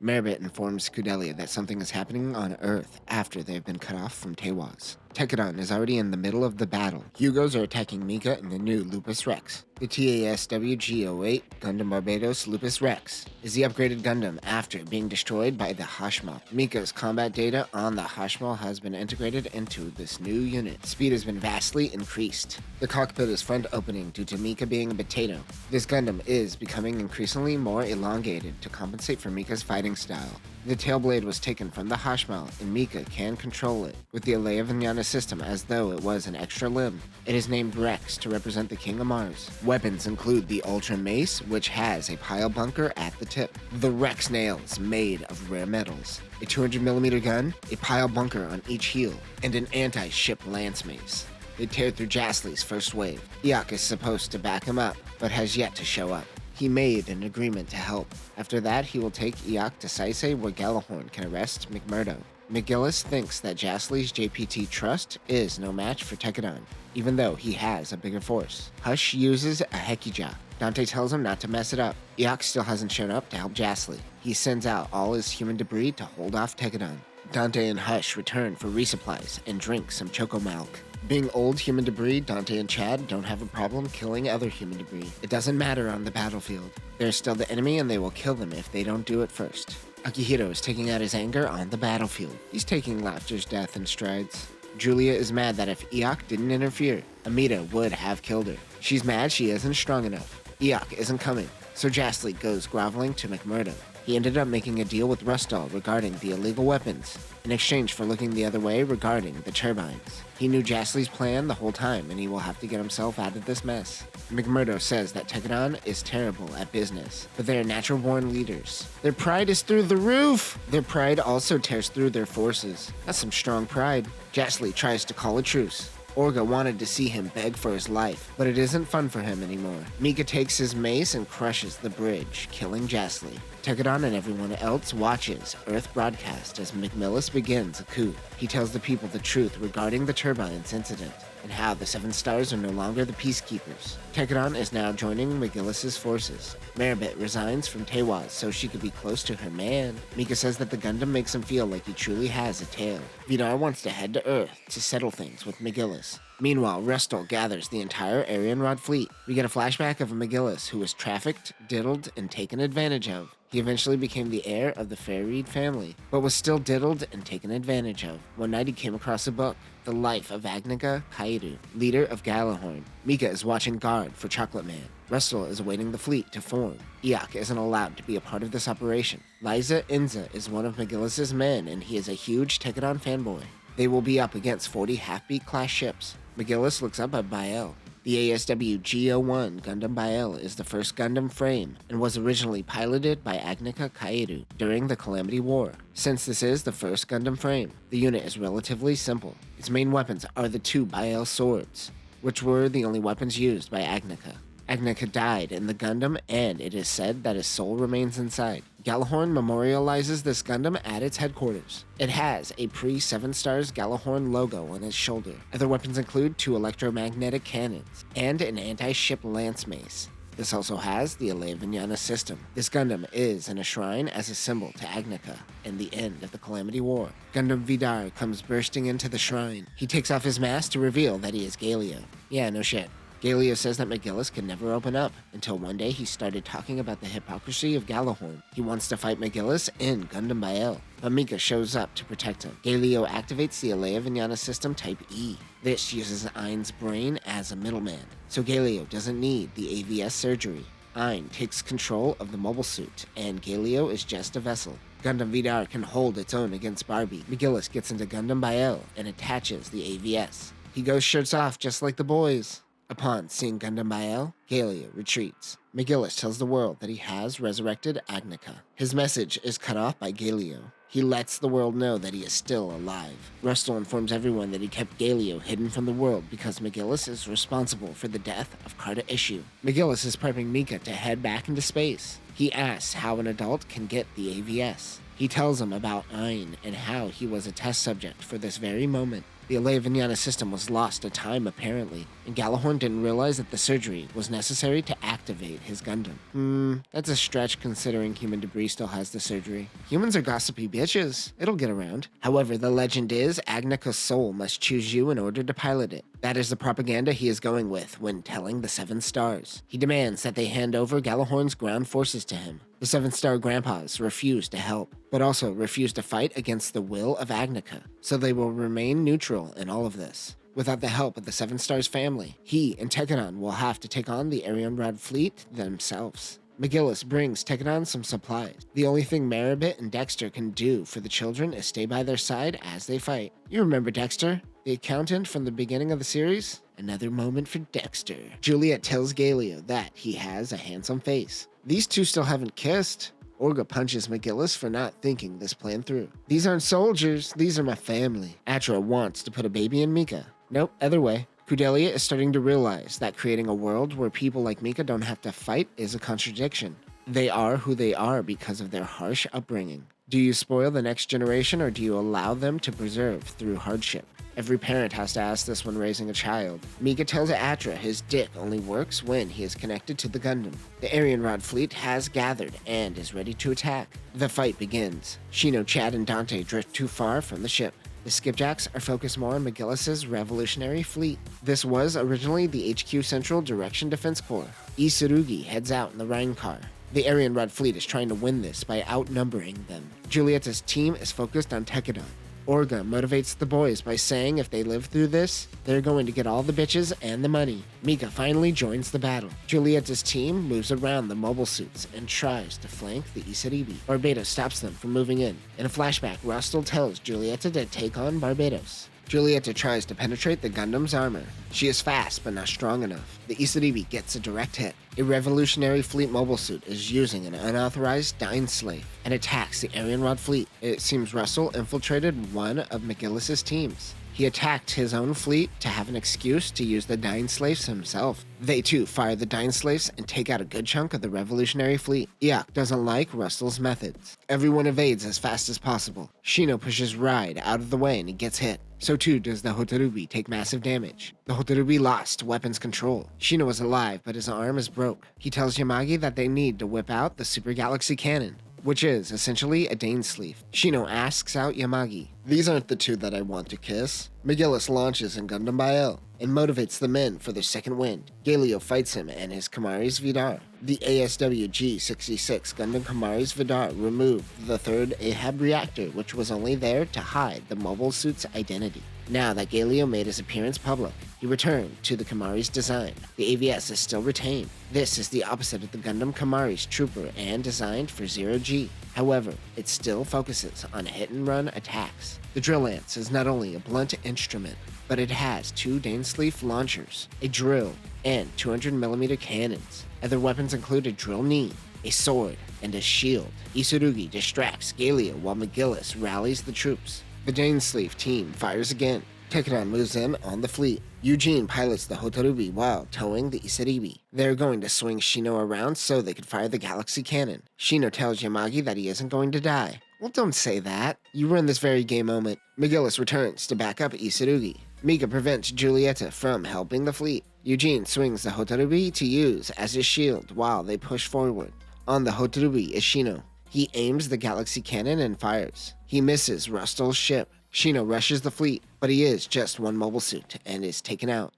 Meribit informs Kudelia that something is happening on Earth after they've been cut off from Tewaz. Tekadon is already in the middle of the battle. Hugos are attacking Mika and the new Lupus Rex. The TASW G08 Gundam Barbados Lupus Rex is the upgraded Gundam after being destroyed by the Hashmal. Mika's combat data on the Hashmal has been integrated into this new unit. Speed has been vastly increased. The cockpit is front opening due to Mika being a potato. This Gundam is becoming increasingly more elongated to compensate for Mika's fighting style. The tail blade was taken from the Hashmal, and Mika can control it with the Alea system as though it was an extra limb. It is named Rex to represent the King of Mars. Weapons include the Ultra Mace, which has a pile bunker at the tip, the Rex Nails made of rare metals, a 200mm gun, a pile bunker on each heel, and an anti-ship lance mace. They tear through Ghastly's first wave. Iok is supposed to back him up, but has yet to show up. He made an agreement to help. After that, he will take Iok to Saisei where Galahorn can arrest McMurdo. McGillis thinks that Ghastly's JPT Trust is no match for Tekadon, even though he has a bigger force. Hush uses a Hekija. Dante tells him not to mess it up. Iok still hasn't shown up to help Ghastly. He sends out all his human debris to hold off Tekadon. Dante and Hush return for resupplies and drink some Choco Milk. Being old human debris, Dante and Chad don't have a problem killing other human debris. It doesn't matter on the battlefield. They're still the enemy and they will kill them if they don't do it first. Akihito is taking out his anger on the battlefield. He's taking Laughter's death in strides. Julia is mad that if Iok didn't interfere, Amita would have killed her. She's mad she isn't strong enough. Iok isn't coming, so Ghastly goes groveling to McMurdo. He ended up making a deal with Rustall regarding the illegal weapons, in exchange for looking the other way regarding the turbines. He knew Ghastly's plan the whole time, and he will have to get himself out of this mess. McMurdo says that Tekadon is terrible at business, but they are natural-born leaders. Their pride is through the roof! Their pride also tears through their forces. That's some strong pride. Ghastly tries to call a truce. Orga wanted to see him beg for his life, but it isn't fun for him anymore. Mika takes his mace and crushes the bridge, killing Ghastly. Tekadon and everyone else watches Earth broadcast as McMillis begins a coup. He tells the people the truth regarding the turbines incident and how the Seven Stars are no longer the peacekeepers. Tekadon is now joining McGillis' forces. Meribit resigns from Tewaz so she could be close to her man. Mika says that the Gundam makes him feel like he truly has a tail. Vidar wants to head to Earth to settle things with McGillis. Meanwhile, Rustall gathers the entire Arianrod fleet. We get a flashback of a McGillis who was trafficked, diddled, and taken advantage of. He eventually became the heir of the Fairreed family, but was still diddled and taken advantage of. One night he came across a book, The Life of Agnika Kairu, leader of Galahorn. Mika is watching guard for Chocolate Man. Rustall is awaiting the fleet to form. Iok isn't allowed to be a part of this operation. Liza Inza is one of McGillis' men, and he is a huge Tekadon fanboy. They will be up against 40 half-beat class ships. McGillis looks up at Bael. The ASW G01 Gundam Bael is the first Gundam frame and was originally piloted by Agnika Kairu during the Calamity War. Since this is the first Gundam frame, the unit is relatively simple. Its main weapons are the two Bael swords, which were the only weapons used by Agnika. Agnika died in the Gundam, and it is said that his soul remains inside. Galahorn memorializes this Gundam at its headquarters. It has a pre-7 Stars Galahorn logo on its shoulder. Other weapons include 2 electromagnetic cannons and an anti-ship lance mace. This also has the Alea system. This Gundam is in a shrine as a symbol to Agnika and the end of the Calamity War. Gundam Vidar comes bursting into the shrine. He takes off his mask to reveal that he is Galio. Yeah, no shit. Galio says that McGillis could never open up until one day he started talking about the hypocrisy of Gjallarhorn. He wants to fight McGillis in Gundam Bael, but Mika shows up to protect him. Galio activates the Alea Vignana system Type E. This uses Ein's brain as a middleman, so Galio doesn't need the AVS surgery. Ein takes control of the mobile suit, and Galio is just a vessel. Gundam Vidar can hold its own against Barbie. McGillis gets into Gundam Bael and attaches the AVS. He goes shirts off just like the boys. Upon seeing Gundam Bael, Galio retreats. McGillis tells the world that he has resurrected Agnica. His message is cut off by Galio. He lets the world know that he is still alive. Rustle informs everyone that he kept Galio hidden from the world because McGillis is responsible for the death of Carta Issue. McGillis is prepping Mika to head back into space. He asks how an adult can get the AVS. He tells him about Ein and how he was a test subject for this very moment. The Alea Vignana system was lost to time, apparently, and Gjallarhorn didn't realize that the surgery was necessary to activate his Gundam. That's a stretch considering human debris still has the surgery. Humans are gossipy bitches. It'll get around. However, the legend is Agnica's soul must choose you in order to pilot it. That is the propaganda he is going with when telling the 7 stars. He demands that they hand over Gjallarhorn's ground forces to him. The 7-star grandpas refuse to help, but also refuse to fight against the will of Agnica, so they will remain neutral in all of this. Without the help of the 7 stars family, he and Tekkadan will have to take on the Iron-Blooded fleet themselves. McGillis brings Tekkadan some supplies. The only thing Maribit and Dexter can do for the children is stay by their side as they fight. You remember Dexter, the accountant from the beginning of the series? Another moment for Dexter. Juliet tells Galio that he has a handsome face. These two still haven't kissed. Orga punches McGillis for not thinking this plan through. These aren't soldiers, these are my family. Atra wants to put a baby in Mika. Nope, other way. Kudelia is starting to realize that creating a world where people like Mika don't have to fight is a contradiction. They are who they are because of their harsh upbringing. Do you spoil the next generation or do you allow them to preserve through hardship? Every parent has to ask this when raising a child. Mika tells Atra his dick only works when he is connected to the Gundam. The Arian-Rod fleet has gathered and is ready to attack. The fight begins. Shino, Chad, and Dante drift too far from the ship. The skipjacks are focused more on McGillis' revolutionary fleet. This was originally the HQ Central Direction Defense Corps. Isurugi heads out in the Rhine car. The Arian-Rod fleet is trying to win this by outnumbering them. Julieta's team is focused on Tekkadan. Orga motivates the boys by saying if they live through this, they're going to get all the bitches and the money. Mika finally joins the battle. Julieta's team moves around the mobile suits and tries to flank the Isaribi. Barbados stops them from moving in. In a flashback, Rustle tells Julieta to take on Barbados. Julieta tries to penetrate the Gundam's armor. She is fast, but not strong enough. The Isaribi gets a direct hit. A revolutionary fleet mobile suit is using an unauthorized Dying Slave and attacks the Arian-Rod fleet. It seems Russell infiltrated one of McGillis' teams. He attacked his own fleet to have an excuse to use the Dying Slaves himself. They too fire the Dying Slaves and take out a good chunk of the revolutionary fleet. Iak doesn't like Russell's methods. Everyone evades as fast as possible. Shino pushes Ride out of the way and he gets hit. So too does the Hotarubi take massive damage. The Hotarubi lost weapons control. Shino is alive, but his arm is broke. He tells Yamagi that they need to whip out the Super Galaxy Cannon, which is essentially a Dane sleeve. Shino asks out Yamagi. These aren't the two that I want to kiss. McGillis launches in Gundam Bael and motivates the men for their second wind. Galio fights him and his Kamari's Vidar. The ASW G-66 Gundam Kamari's Vidar removed the third Ahab reactor, which was only there to hide the mobile suit's identity. Now that Galio made his appearance public, he returned to the Kamari's design. The AVS is still retained. This is the opposite of the Gundam Kamari's Trooper and designed for Zero-G. However, it still focuses on hit-and-run attacks. The Drill Lance is not only a blunt instrument, but it has 2 Dainsleif launchers, a drill, and 200mm cannons. Other weapons include a drill knee, a sword, and a shield. Isurugi distracts Galio while McGillis rallies the troops. The Dainsleif team fires again. Tekkadan moves in on the fleet. Eugene pilots the Hotarubi while towing the Isaribi. They're going to swing Shino around so they can fire the Galaxy Cannon. Shino tells Yamagi that he isn't going to die. Well, don't say that. You were in this very gay moment. McGillis returns to back up Isurugi. Mika prevents Julieta from helping the fleet. Eugene swings the Hotarubi to use as his shield while they push forward. On the Hotarubi is Shino. He aims the Galaxy Cannon and fires. He misses Rustle's ship. Shino rushes the fleet, but he is just one mobile suit and is taken out.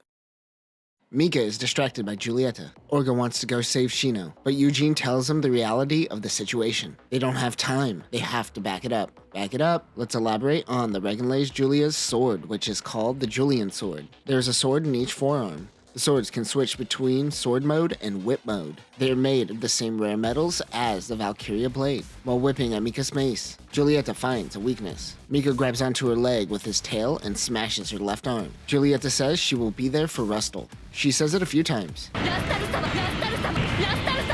Mika is distracted by Giulietta. Orga wants to go save Shino, but Eugene tells him the reality of the situation. They don't have time. They have to back it up. Back it up. Let's elaborate on the Regenlays Julia's sword, which is called the Julian sword. There's a sword in each forearm. The swords can switch between sword mode and whip mode. They are made of the same rare metals as the Valkyria blade. While whipping at Mika's mace, Giulietta finds a weakness. Mika grabs onto her leg with his tail and smashes her left arm. Giulietta says she will be there for Rustle. She says it a few times.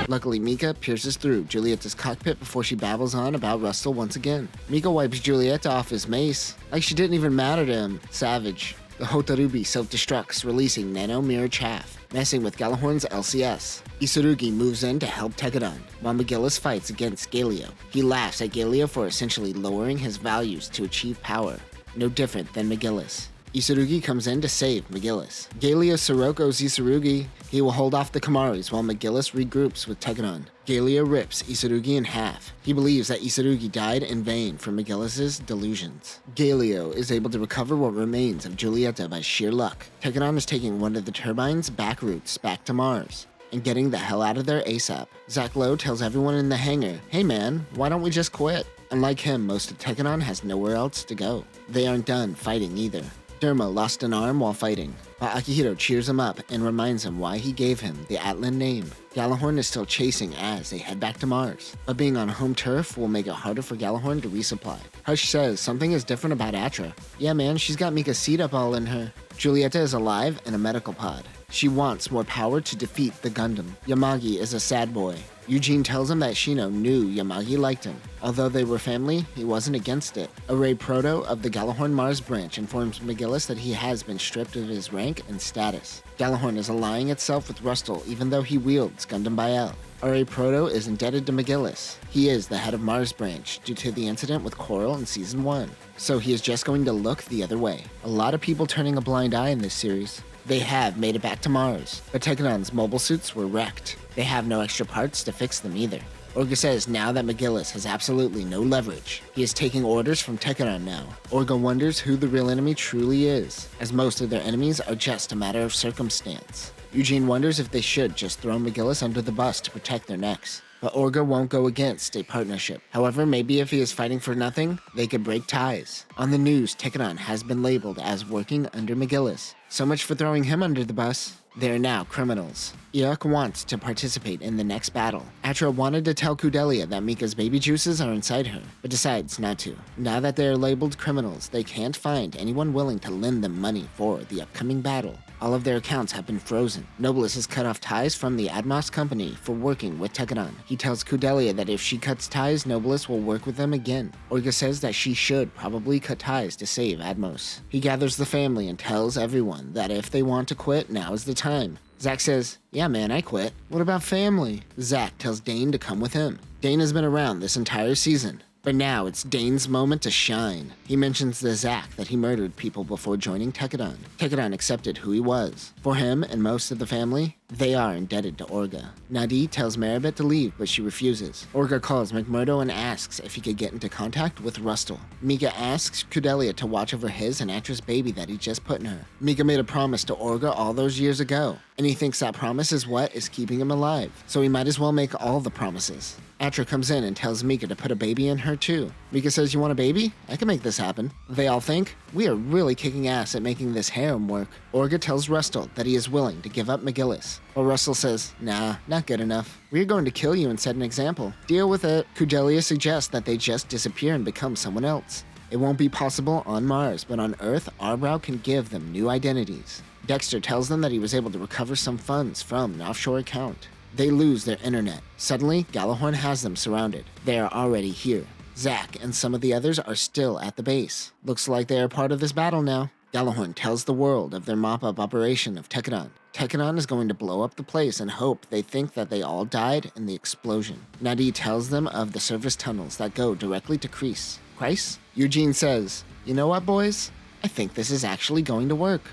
Luckily, Mika pierces through Giulietta's cockpit before she babbles on about Rustle once again. Mika wipes Giulietta off his mace, like she didn't even matter to him. Savage. The Hotarubi self-destructs, releasing nano-mirror chaff, messing with Galahorn's LCS. Isurugi moves in to help Tekadon, while McGillis fights against Galio. He laughs at Galio for essentially lowering his values to achieve power, no different than McGillis. Isurugi comes in to save McGillis. Galio Siroko's Isurugi. He will hold off the Kamaris while McGillis regroups with Tekadon. Galio rips Isurugi in half. He believes that Isurugi died in vain for McGillis's delusions. Galio is able to recover what remains of Giulietta by sheer luck. Tekadon is taking one of the turbine's back routes back to Mars and getting the hell out of there ASAP. Zach Lowe tells everyone in the hangar, "Hey man, why don't we just quit?" Unlike him, most of Tekadon has nowhere else to go. They aren't done fighting either. Derma lost an arm while fighting, but Akihiro cheers him up and reminds him why he gave him the Atlan name. Galahorn is still chasing as they head back to Mars, but being on home turf will make it harder for Galahorn to resupply. Hush says something is different about Atra. Yeah man, she's got Mika's seed up all in her. Giulietta is alive in a medical pod. She wants more power to defeat the Gundam. Yamagi is a sad boy. Eugene tells him that Shino knew Yamagi liked him. Although they were family, he wasn't against it. Array Proto of the Galahorn Mars branch informs McGillis that he has been stripped of his rank and status. Galahorn is allying itself with Rustle even though he wields Gundam Bael. Array Proto is indebted to McGillis. He is the head of Mars branch due to the incident with Coral in Season 1. So he is just going to look the other way. A lot of people turning a blind eye in this series. They have made it back to Mars, but Tekadon's mobile suits were wrecked. They have no extra parts to fix them either. Orga says now that McGillis has absolutely no leverage. He is taking orders from Tekadon now. Orga wonders who the real enemy truly is, as most of their enemies are just a matter of circumstance. Eugene wonders if they should just throw McGillis under the bus to protect their necks. But Orga won't go against a partnership. However, maybe if he is fighting for nothing, they could break ties. On the news, Tekadon has been labeled as working under McGillis. So much for throwing him under the bus. They are now criminals. Iok wants to participate in the next battle. Atra wanted to tell Kudelia that Mika's baby juices are inside her, but decides not to. Now that they are labeled criminals, they can't find anyone willing to lend them money for the upcoming battle. All of their accounts have been frozen. Nobilis has cut off ties from the Admos company for working with Tekadon. He tells Kudelia that if she cuts ties, Nobilis will work with them again. Orga says that she should probably cut ties to save Admos. He gathers the family and tells everyone that if they want to quit, now is the time. Zach says, "Yeah man, I quit. What about family?" Zach tells Dane to come with him. Dane has been around this entire season, but now it's Dane's moment to shine. He mentions to Zach that he murdered people before joining Tekadon. Tekadon accepted who he was. For him and most of the family, they are indebted to Orga. Nadi tells Maribet to leave, but she refuses. Orga calls McMurdo and asks if he could get into contact with Rustle. Mika asks Kudelia to watch over his and Atra's baby that he just put in her. Mika made a promise to Orga all those years ago, and he thinks that promise is what is keeping him alive, so he might as well make all the promises. Atra comes in and tells Mika to put a baby in her too. Mika says, "You want a baby? I can make this happen." They all think, "We are really kicking ass at making this harem work." Orga tells Rustle that he is willing to give up McGillis. But Russell says, "Nah, not good enough. We're going to kill you and set an example. Deal with it." Kudelia suggests that they just disappear and become someone else. It won't be possible on Mars, but on Earth, Arbrow can give them new identities. Dexter tells them that he was able to recover some funds from an offshore account. They lose their internet. Suddenly, Galahorn has them surrounded. They are already here. Zack and some of the others are still at the base. Looks like they are part of this battle now. Galahorn tells the world of their mop-up operation of Tekadon. Tekadon is going to blow up the place and hope they think that they all died in the explosion. Nadi tells them of the service tunnels that go directly to Kreese. Kreise? Eugene says, "You know what, boys? I think this is actually going to work."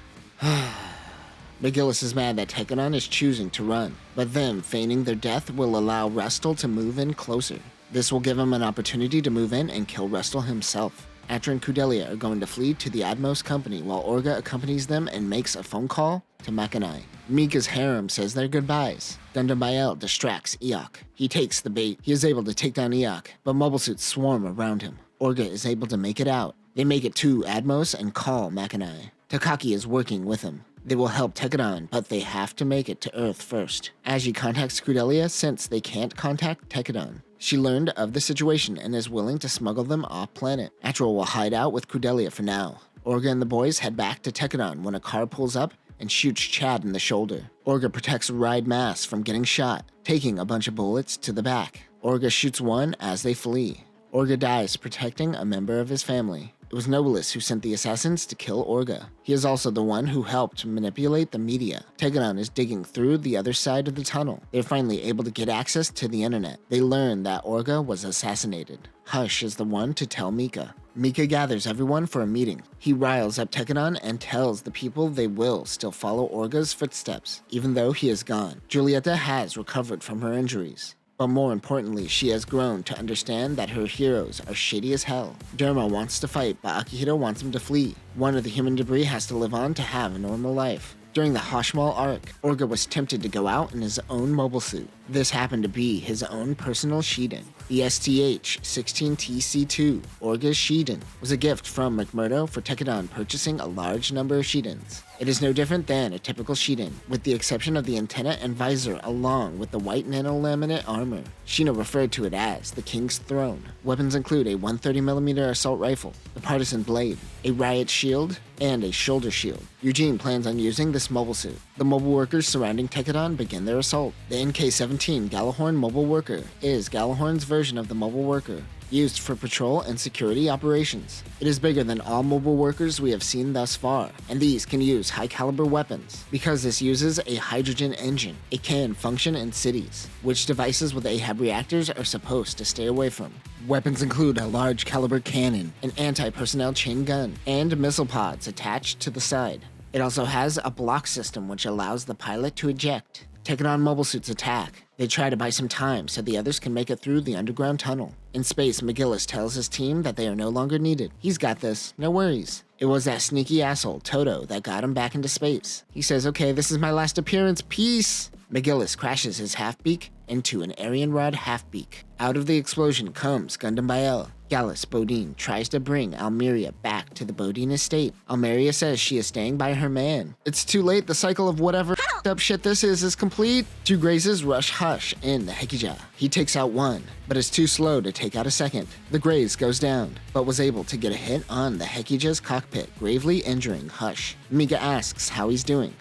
McGillis is mad that Tekadon is choosing to run, but them feigning their death will allow Rustle to move in closer. This will give him an opportunity to move in and kill Rustle himself. Atra and Kudelia are going to flee to the Atmos company while Orga accompanies them and makes a phone call to Makanai. Mika's harem says their goodbyes. Gundam Bael distracts Iok. He takes the bait. He is able to take down Iok, but mobile suits swarm around him. Orga is able to make it out. They make it to Atmos and call Makanai. Takaki is working with him. They will help Tekadon, but they have to make it to Earth first. Aji contacts Kudelia since they can't contact Tekadon. She learned of the situation and is willing to smuggle them off-planet. Atra will hide out with Kudelia for now. Orga and the boys head back to Tekadon when a car pulls up and shoots Chad in the shoulder. Orga protects Ride Mass from getting shot, taking a bunch of bullets to the back. Orga shoots one as they flee. Orga dies protecting a member of his family. It was Nobilis who sent the assassins to kill Orga. He is also the one who helped manipulate the media. Tekadon is digging through the other side of the tunnel. They're finally able to get access to the internet. They learn that Orga was assassinated. Hush is the one to tell Mika. Mika gathers everyone for a meeting. He riles up Tekadon and tells the people they will still follow Orga's footsteps, even though he is gone. Julieta has recovered from her injuries. But more importantly, she has grown to understand that her heroes are shady as hell. Derma wants to fight, but Akihito wants him to flee. One of the human debris has to live on to have a normal life. During the Hashmal arc, Orga was tempted to go out in his own mobile suit. This happened to be his own personal Shiden. The STH-16TC2, Orga's Shiden, was a gift from McMurdo for Tekadon purchasing a large number of Shidens. It is no different than a typical Shiden, with the exception of the antenna and visor along with the white nanolaminate armor. Shino referred to it as the King's Throne. Weapons include a 130mm assault rifle, the Partisan Blade, a riot shield, and a shoulder shield. Eugene plans on using this mobile suit. The mobile workers surrounding Tekadon begin their assault. The NK-17 Galahorn mobile worker is Galahorn's version of the mobile worker, used for patrol and security operations. It is bigger than all mobile workers we have seen thus far, and these can use high-caliber weapons. Because this uses a hydrogen engine, it can function in cities, which devices with AHAB reactors are supposed to stay away from. Weapons include a large-caliber cannon, an anti-personnel chain gun, and missile pods attached to the side. It also has a block system which allows the pilot to eject. Tekadon mobile suits attack. They try to buy some time so the others can make it through the underground tunnel. In space, McGillis tells his team that they are no longer needed. He's got this, no worries. It was that sneaky asshole, Toto, that got him back into space. He says, okay, this is my last appearance, peace! McGillis crashes his half-beak into an Aryan Rod half-beak. Out of the explosion comes Gundam Bael. Gallus Bodine tries to bring Almeria back to the Bodine estate. Almeria says she is staying by her man. It's too late, the cycle of whatever up shit this is complete. Two Grazes rush Hush in the Hekija. He takes out one, but is too slow to take out a second. The Graze goes down, but was able to get a hit on the Hekija's cockpit, gravely injuring Hush. Mika asks how he's doing.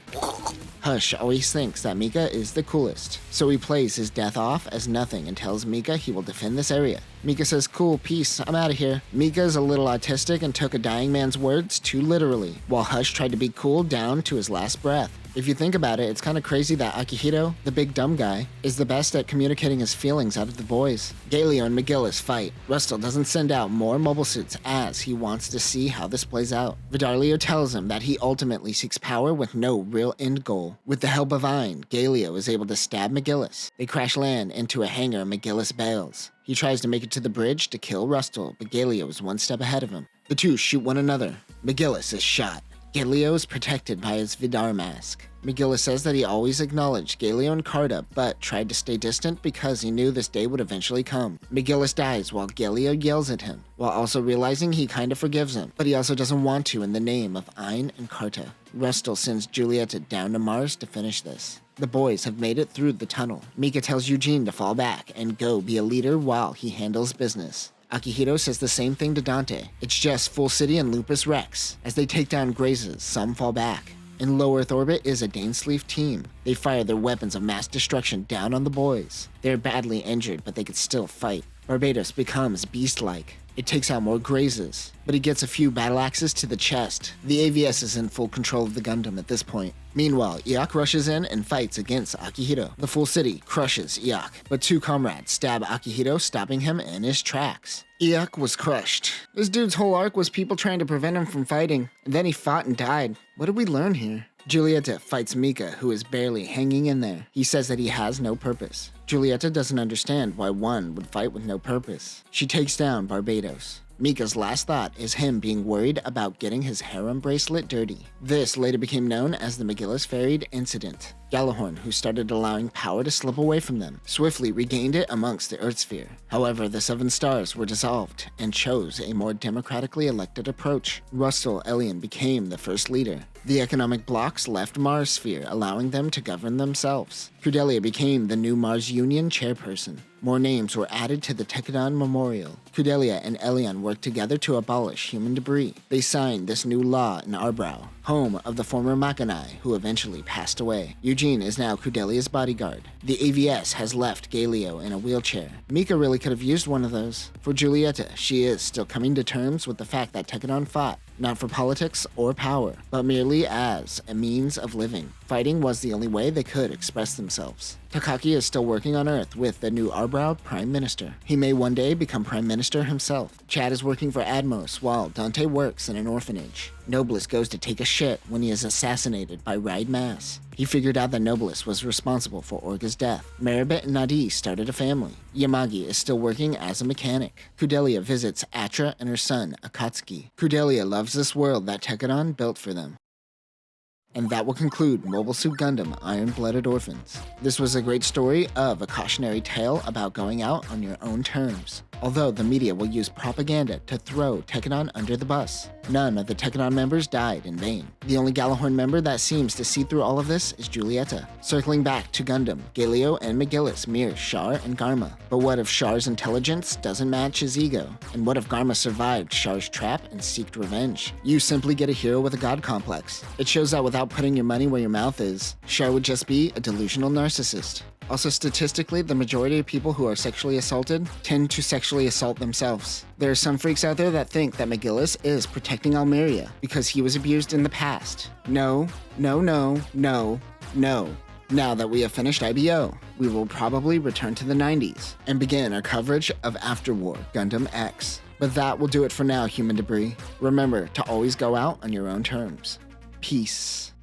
Hush always thinks that Mika is the coolest, so he plays his death off as nothing and tells Mika he will defend this area. Mika says, cool, peace, I'm out of here. Mika is a little autistic and took a dying man's words too literally, while Hush tried to be cool down to his last breath. If you think about it, it's kind of crazy that Akihito, the big dumb guy, is the best at communicating his feelings out of the boys. Galeo and McGillis fight. Rustle doesn't send out more mobile suits as he wants to see how this plays out. Vidarlio tells him that he ultimately seeks power with no real end goal. With the help of Ein, Galeo is able to stab McGillis. They crash land into a hangar and McGillis bails. He tries to make it to the bridge to kill Rustle, but Galeo is one step ahead of him. The two shoot one another. McGillis is shot. Galeo is protected by his Vidar mask. McGillis says that he always acknowledged Galeo and Carta, but tried to stay distant because he knew this day would eventually come. McGillis dies while Galeo yells at him, while also realizing he kinda forgives him, but he also doesn't want to in the name of Ein and Carta. Rustle sends Julieta down to Mars to finish this. The boys have made it through the tunnel. Mika tells Eugene to fall back and go be a leader while he handles business. Akihito says the same thing to Dante. It's just Full City and Lupus Rex. As they take down Grazes, some fall back. In low Earth orbit is a Dainsleif team. They fire their weapons of mass destruction down on the boys. They're badly injured, but they could still fight. Barbados becomes beast-like. It takes out more Grazes, but he gets a few battle axes to the chest. The AVS is in full control of the Gundam at this point. Meanwhile, Iok rushes in and fights against Akihito. The Full City crushes Iok, but two comrades stab Akihito, stopping him in his tracks. Iok was crushed. This dude's whole arc was people trying to prevent him from fighting, and then he fought and died. What did we learn here? Julieta fights Mika, who is barely hanging in there. He says that he has no purpose. Julieta doesn't understand why one would fight with no purpose. She takes down Barbados. Mika's last thought is him being worried about getting his harem bracelet dirty. This later became known as the McGillis Ferried Incident. Gjallarhorn, who started allowing power to slip away from them, swiftly regained it amongst the Earth Sphere. However, the Seven Stars were dissolved and chose a more democratically elected approach. Rustal Elian became the first leader. The economic blocs left Mars Sphere, allowing them to govern themselves. Kudelia became the new Mars Union chairperson. More names were added to the Tekadon Memorial. Kudelia and Elian worked together to abolish human debris. They signed this new law in Arbrow, home of the former Makanai, who eventually passed away. Eugene is now Kudelia's bodyguard. The AVS has left Galio in a wheelchair. Mika really could have used one of those. For Julieta, she is still coming to terms with the fact that Tekadon fought, not for politics or power, but merely as a means of living. Fighting was the only way they could express themselves. Takaki is still working on Earth with the new Arbrow Prime Minister. He may one day become Prime Minister himself. Chad is working for Admos while Dante works in an orphanage. Nobilis goes to take a shit when he is assassinated by Ride Mass. He figured out that Nobilis was responsible for Orga's death. Maribet and Nadi started a family. Yamagi is still working as a mechanic. Kudelia visits Atra and her son, Akatsuki. Kudelia loves this world that Tekadon built for them. And that will conclude Mobile Suit Gundam Iron-Blooded Orphans. This was a great story of a cautionary tale about going out on your own terms. Although the media will use propaganda to throw Tekadon under the bus, none of the Tekadon members died in vain. The only Gjallarhorn member that seems to see through all of this is Julieta. Circling back to Gundam, Galio and McGillis mirror Char and Garma. But what if Char's intelligence doesn't match his ego? And what if Garma survived Char's trap and seeked revenge? You simply get a hero with a god complex. It shows that without putting your money where your mouth is, Char would just be a delusional narcissist. Also, statistically, the majority of people who are sexually assaulted tend to sexually assault themselves. There are some freaks out there that think that McGillis is protecting Almeria because he was abused in the past. No, no, no, no, no. Now that we have finished IBO, we will probably return to the 90s and begin our coverage of Afterwar Gundam X. But that will do it for now, human debris. Remember to always go out on your own terms. Peace.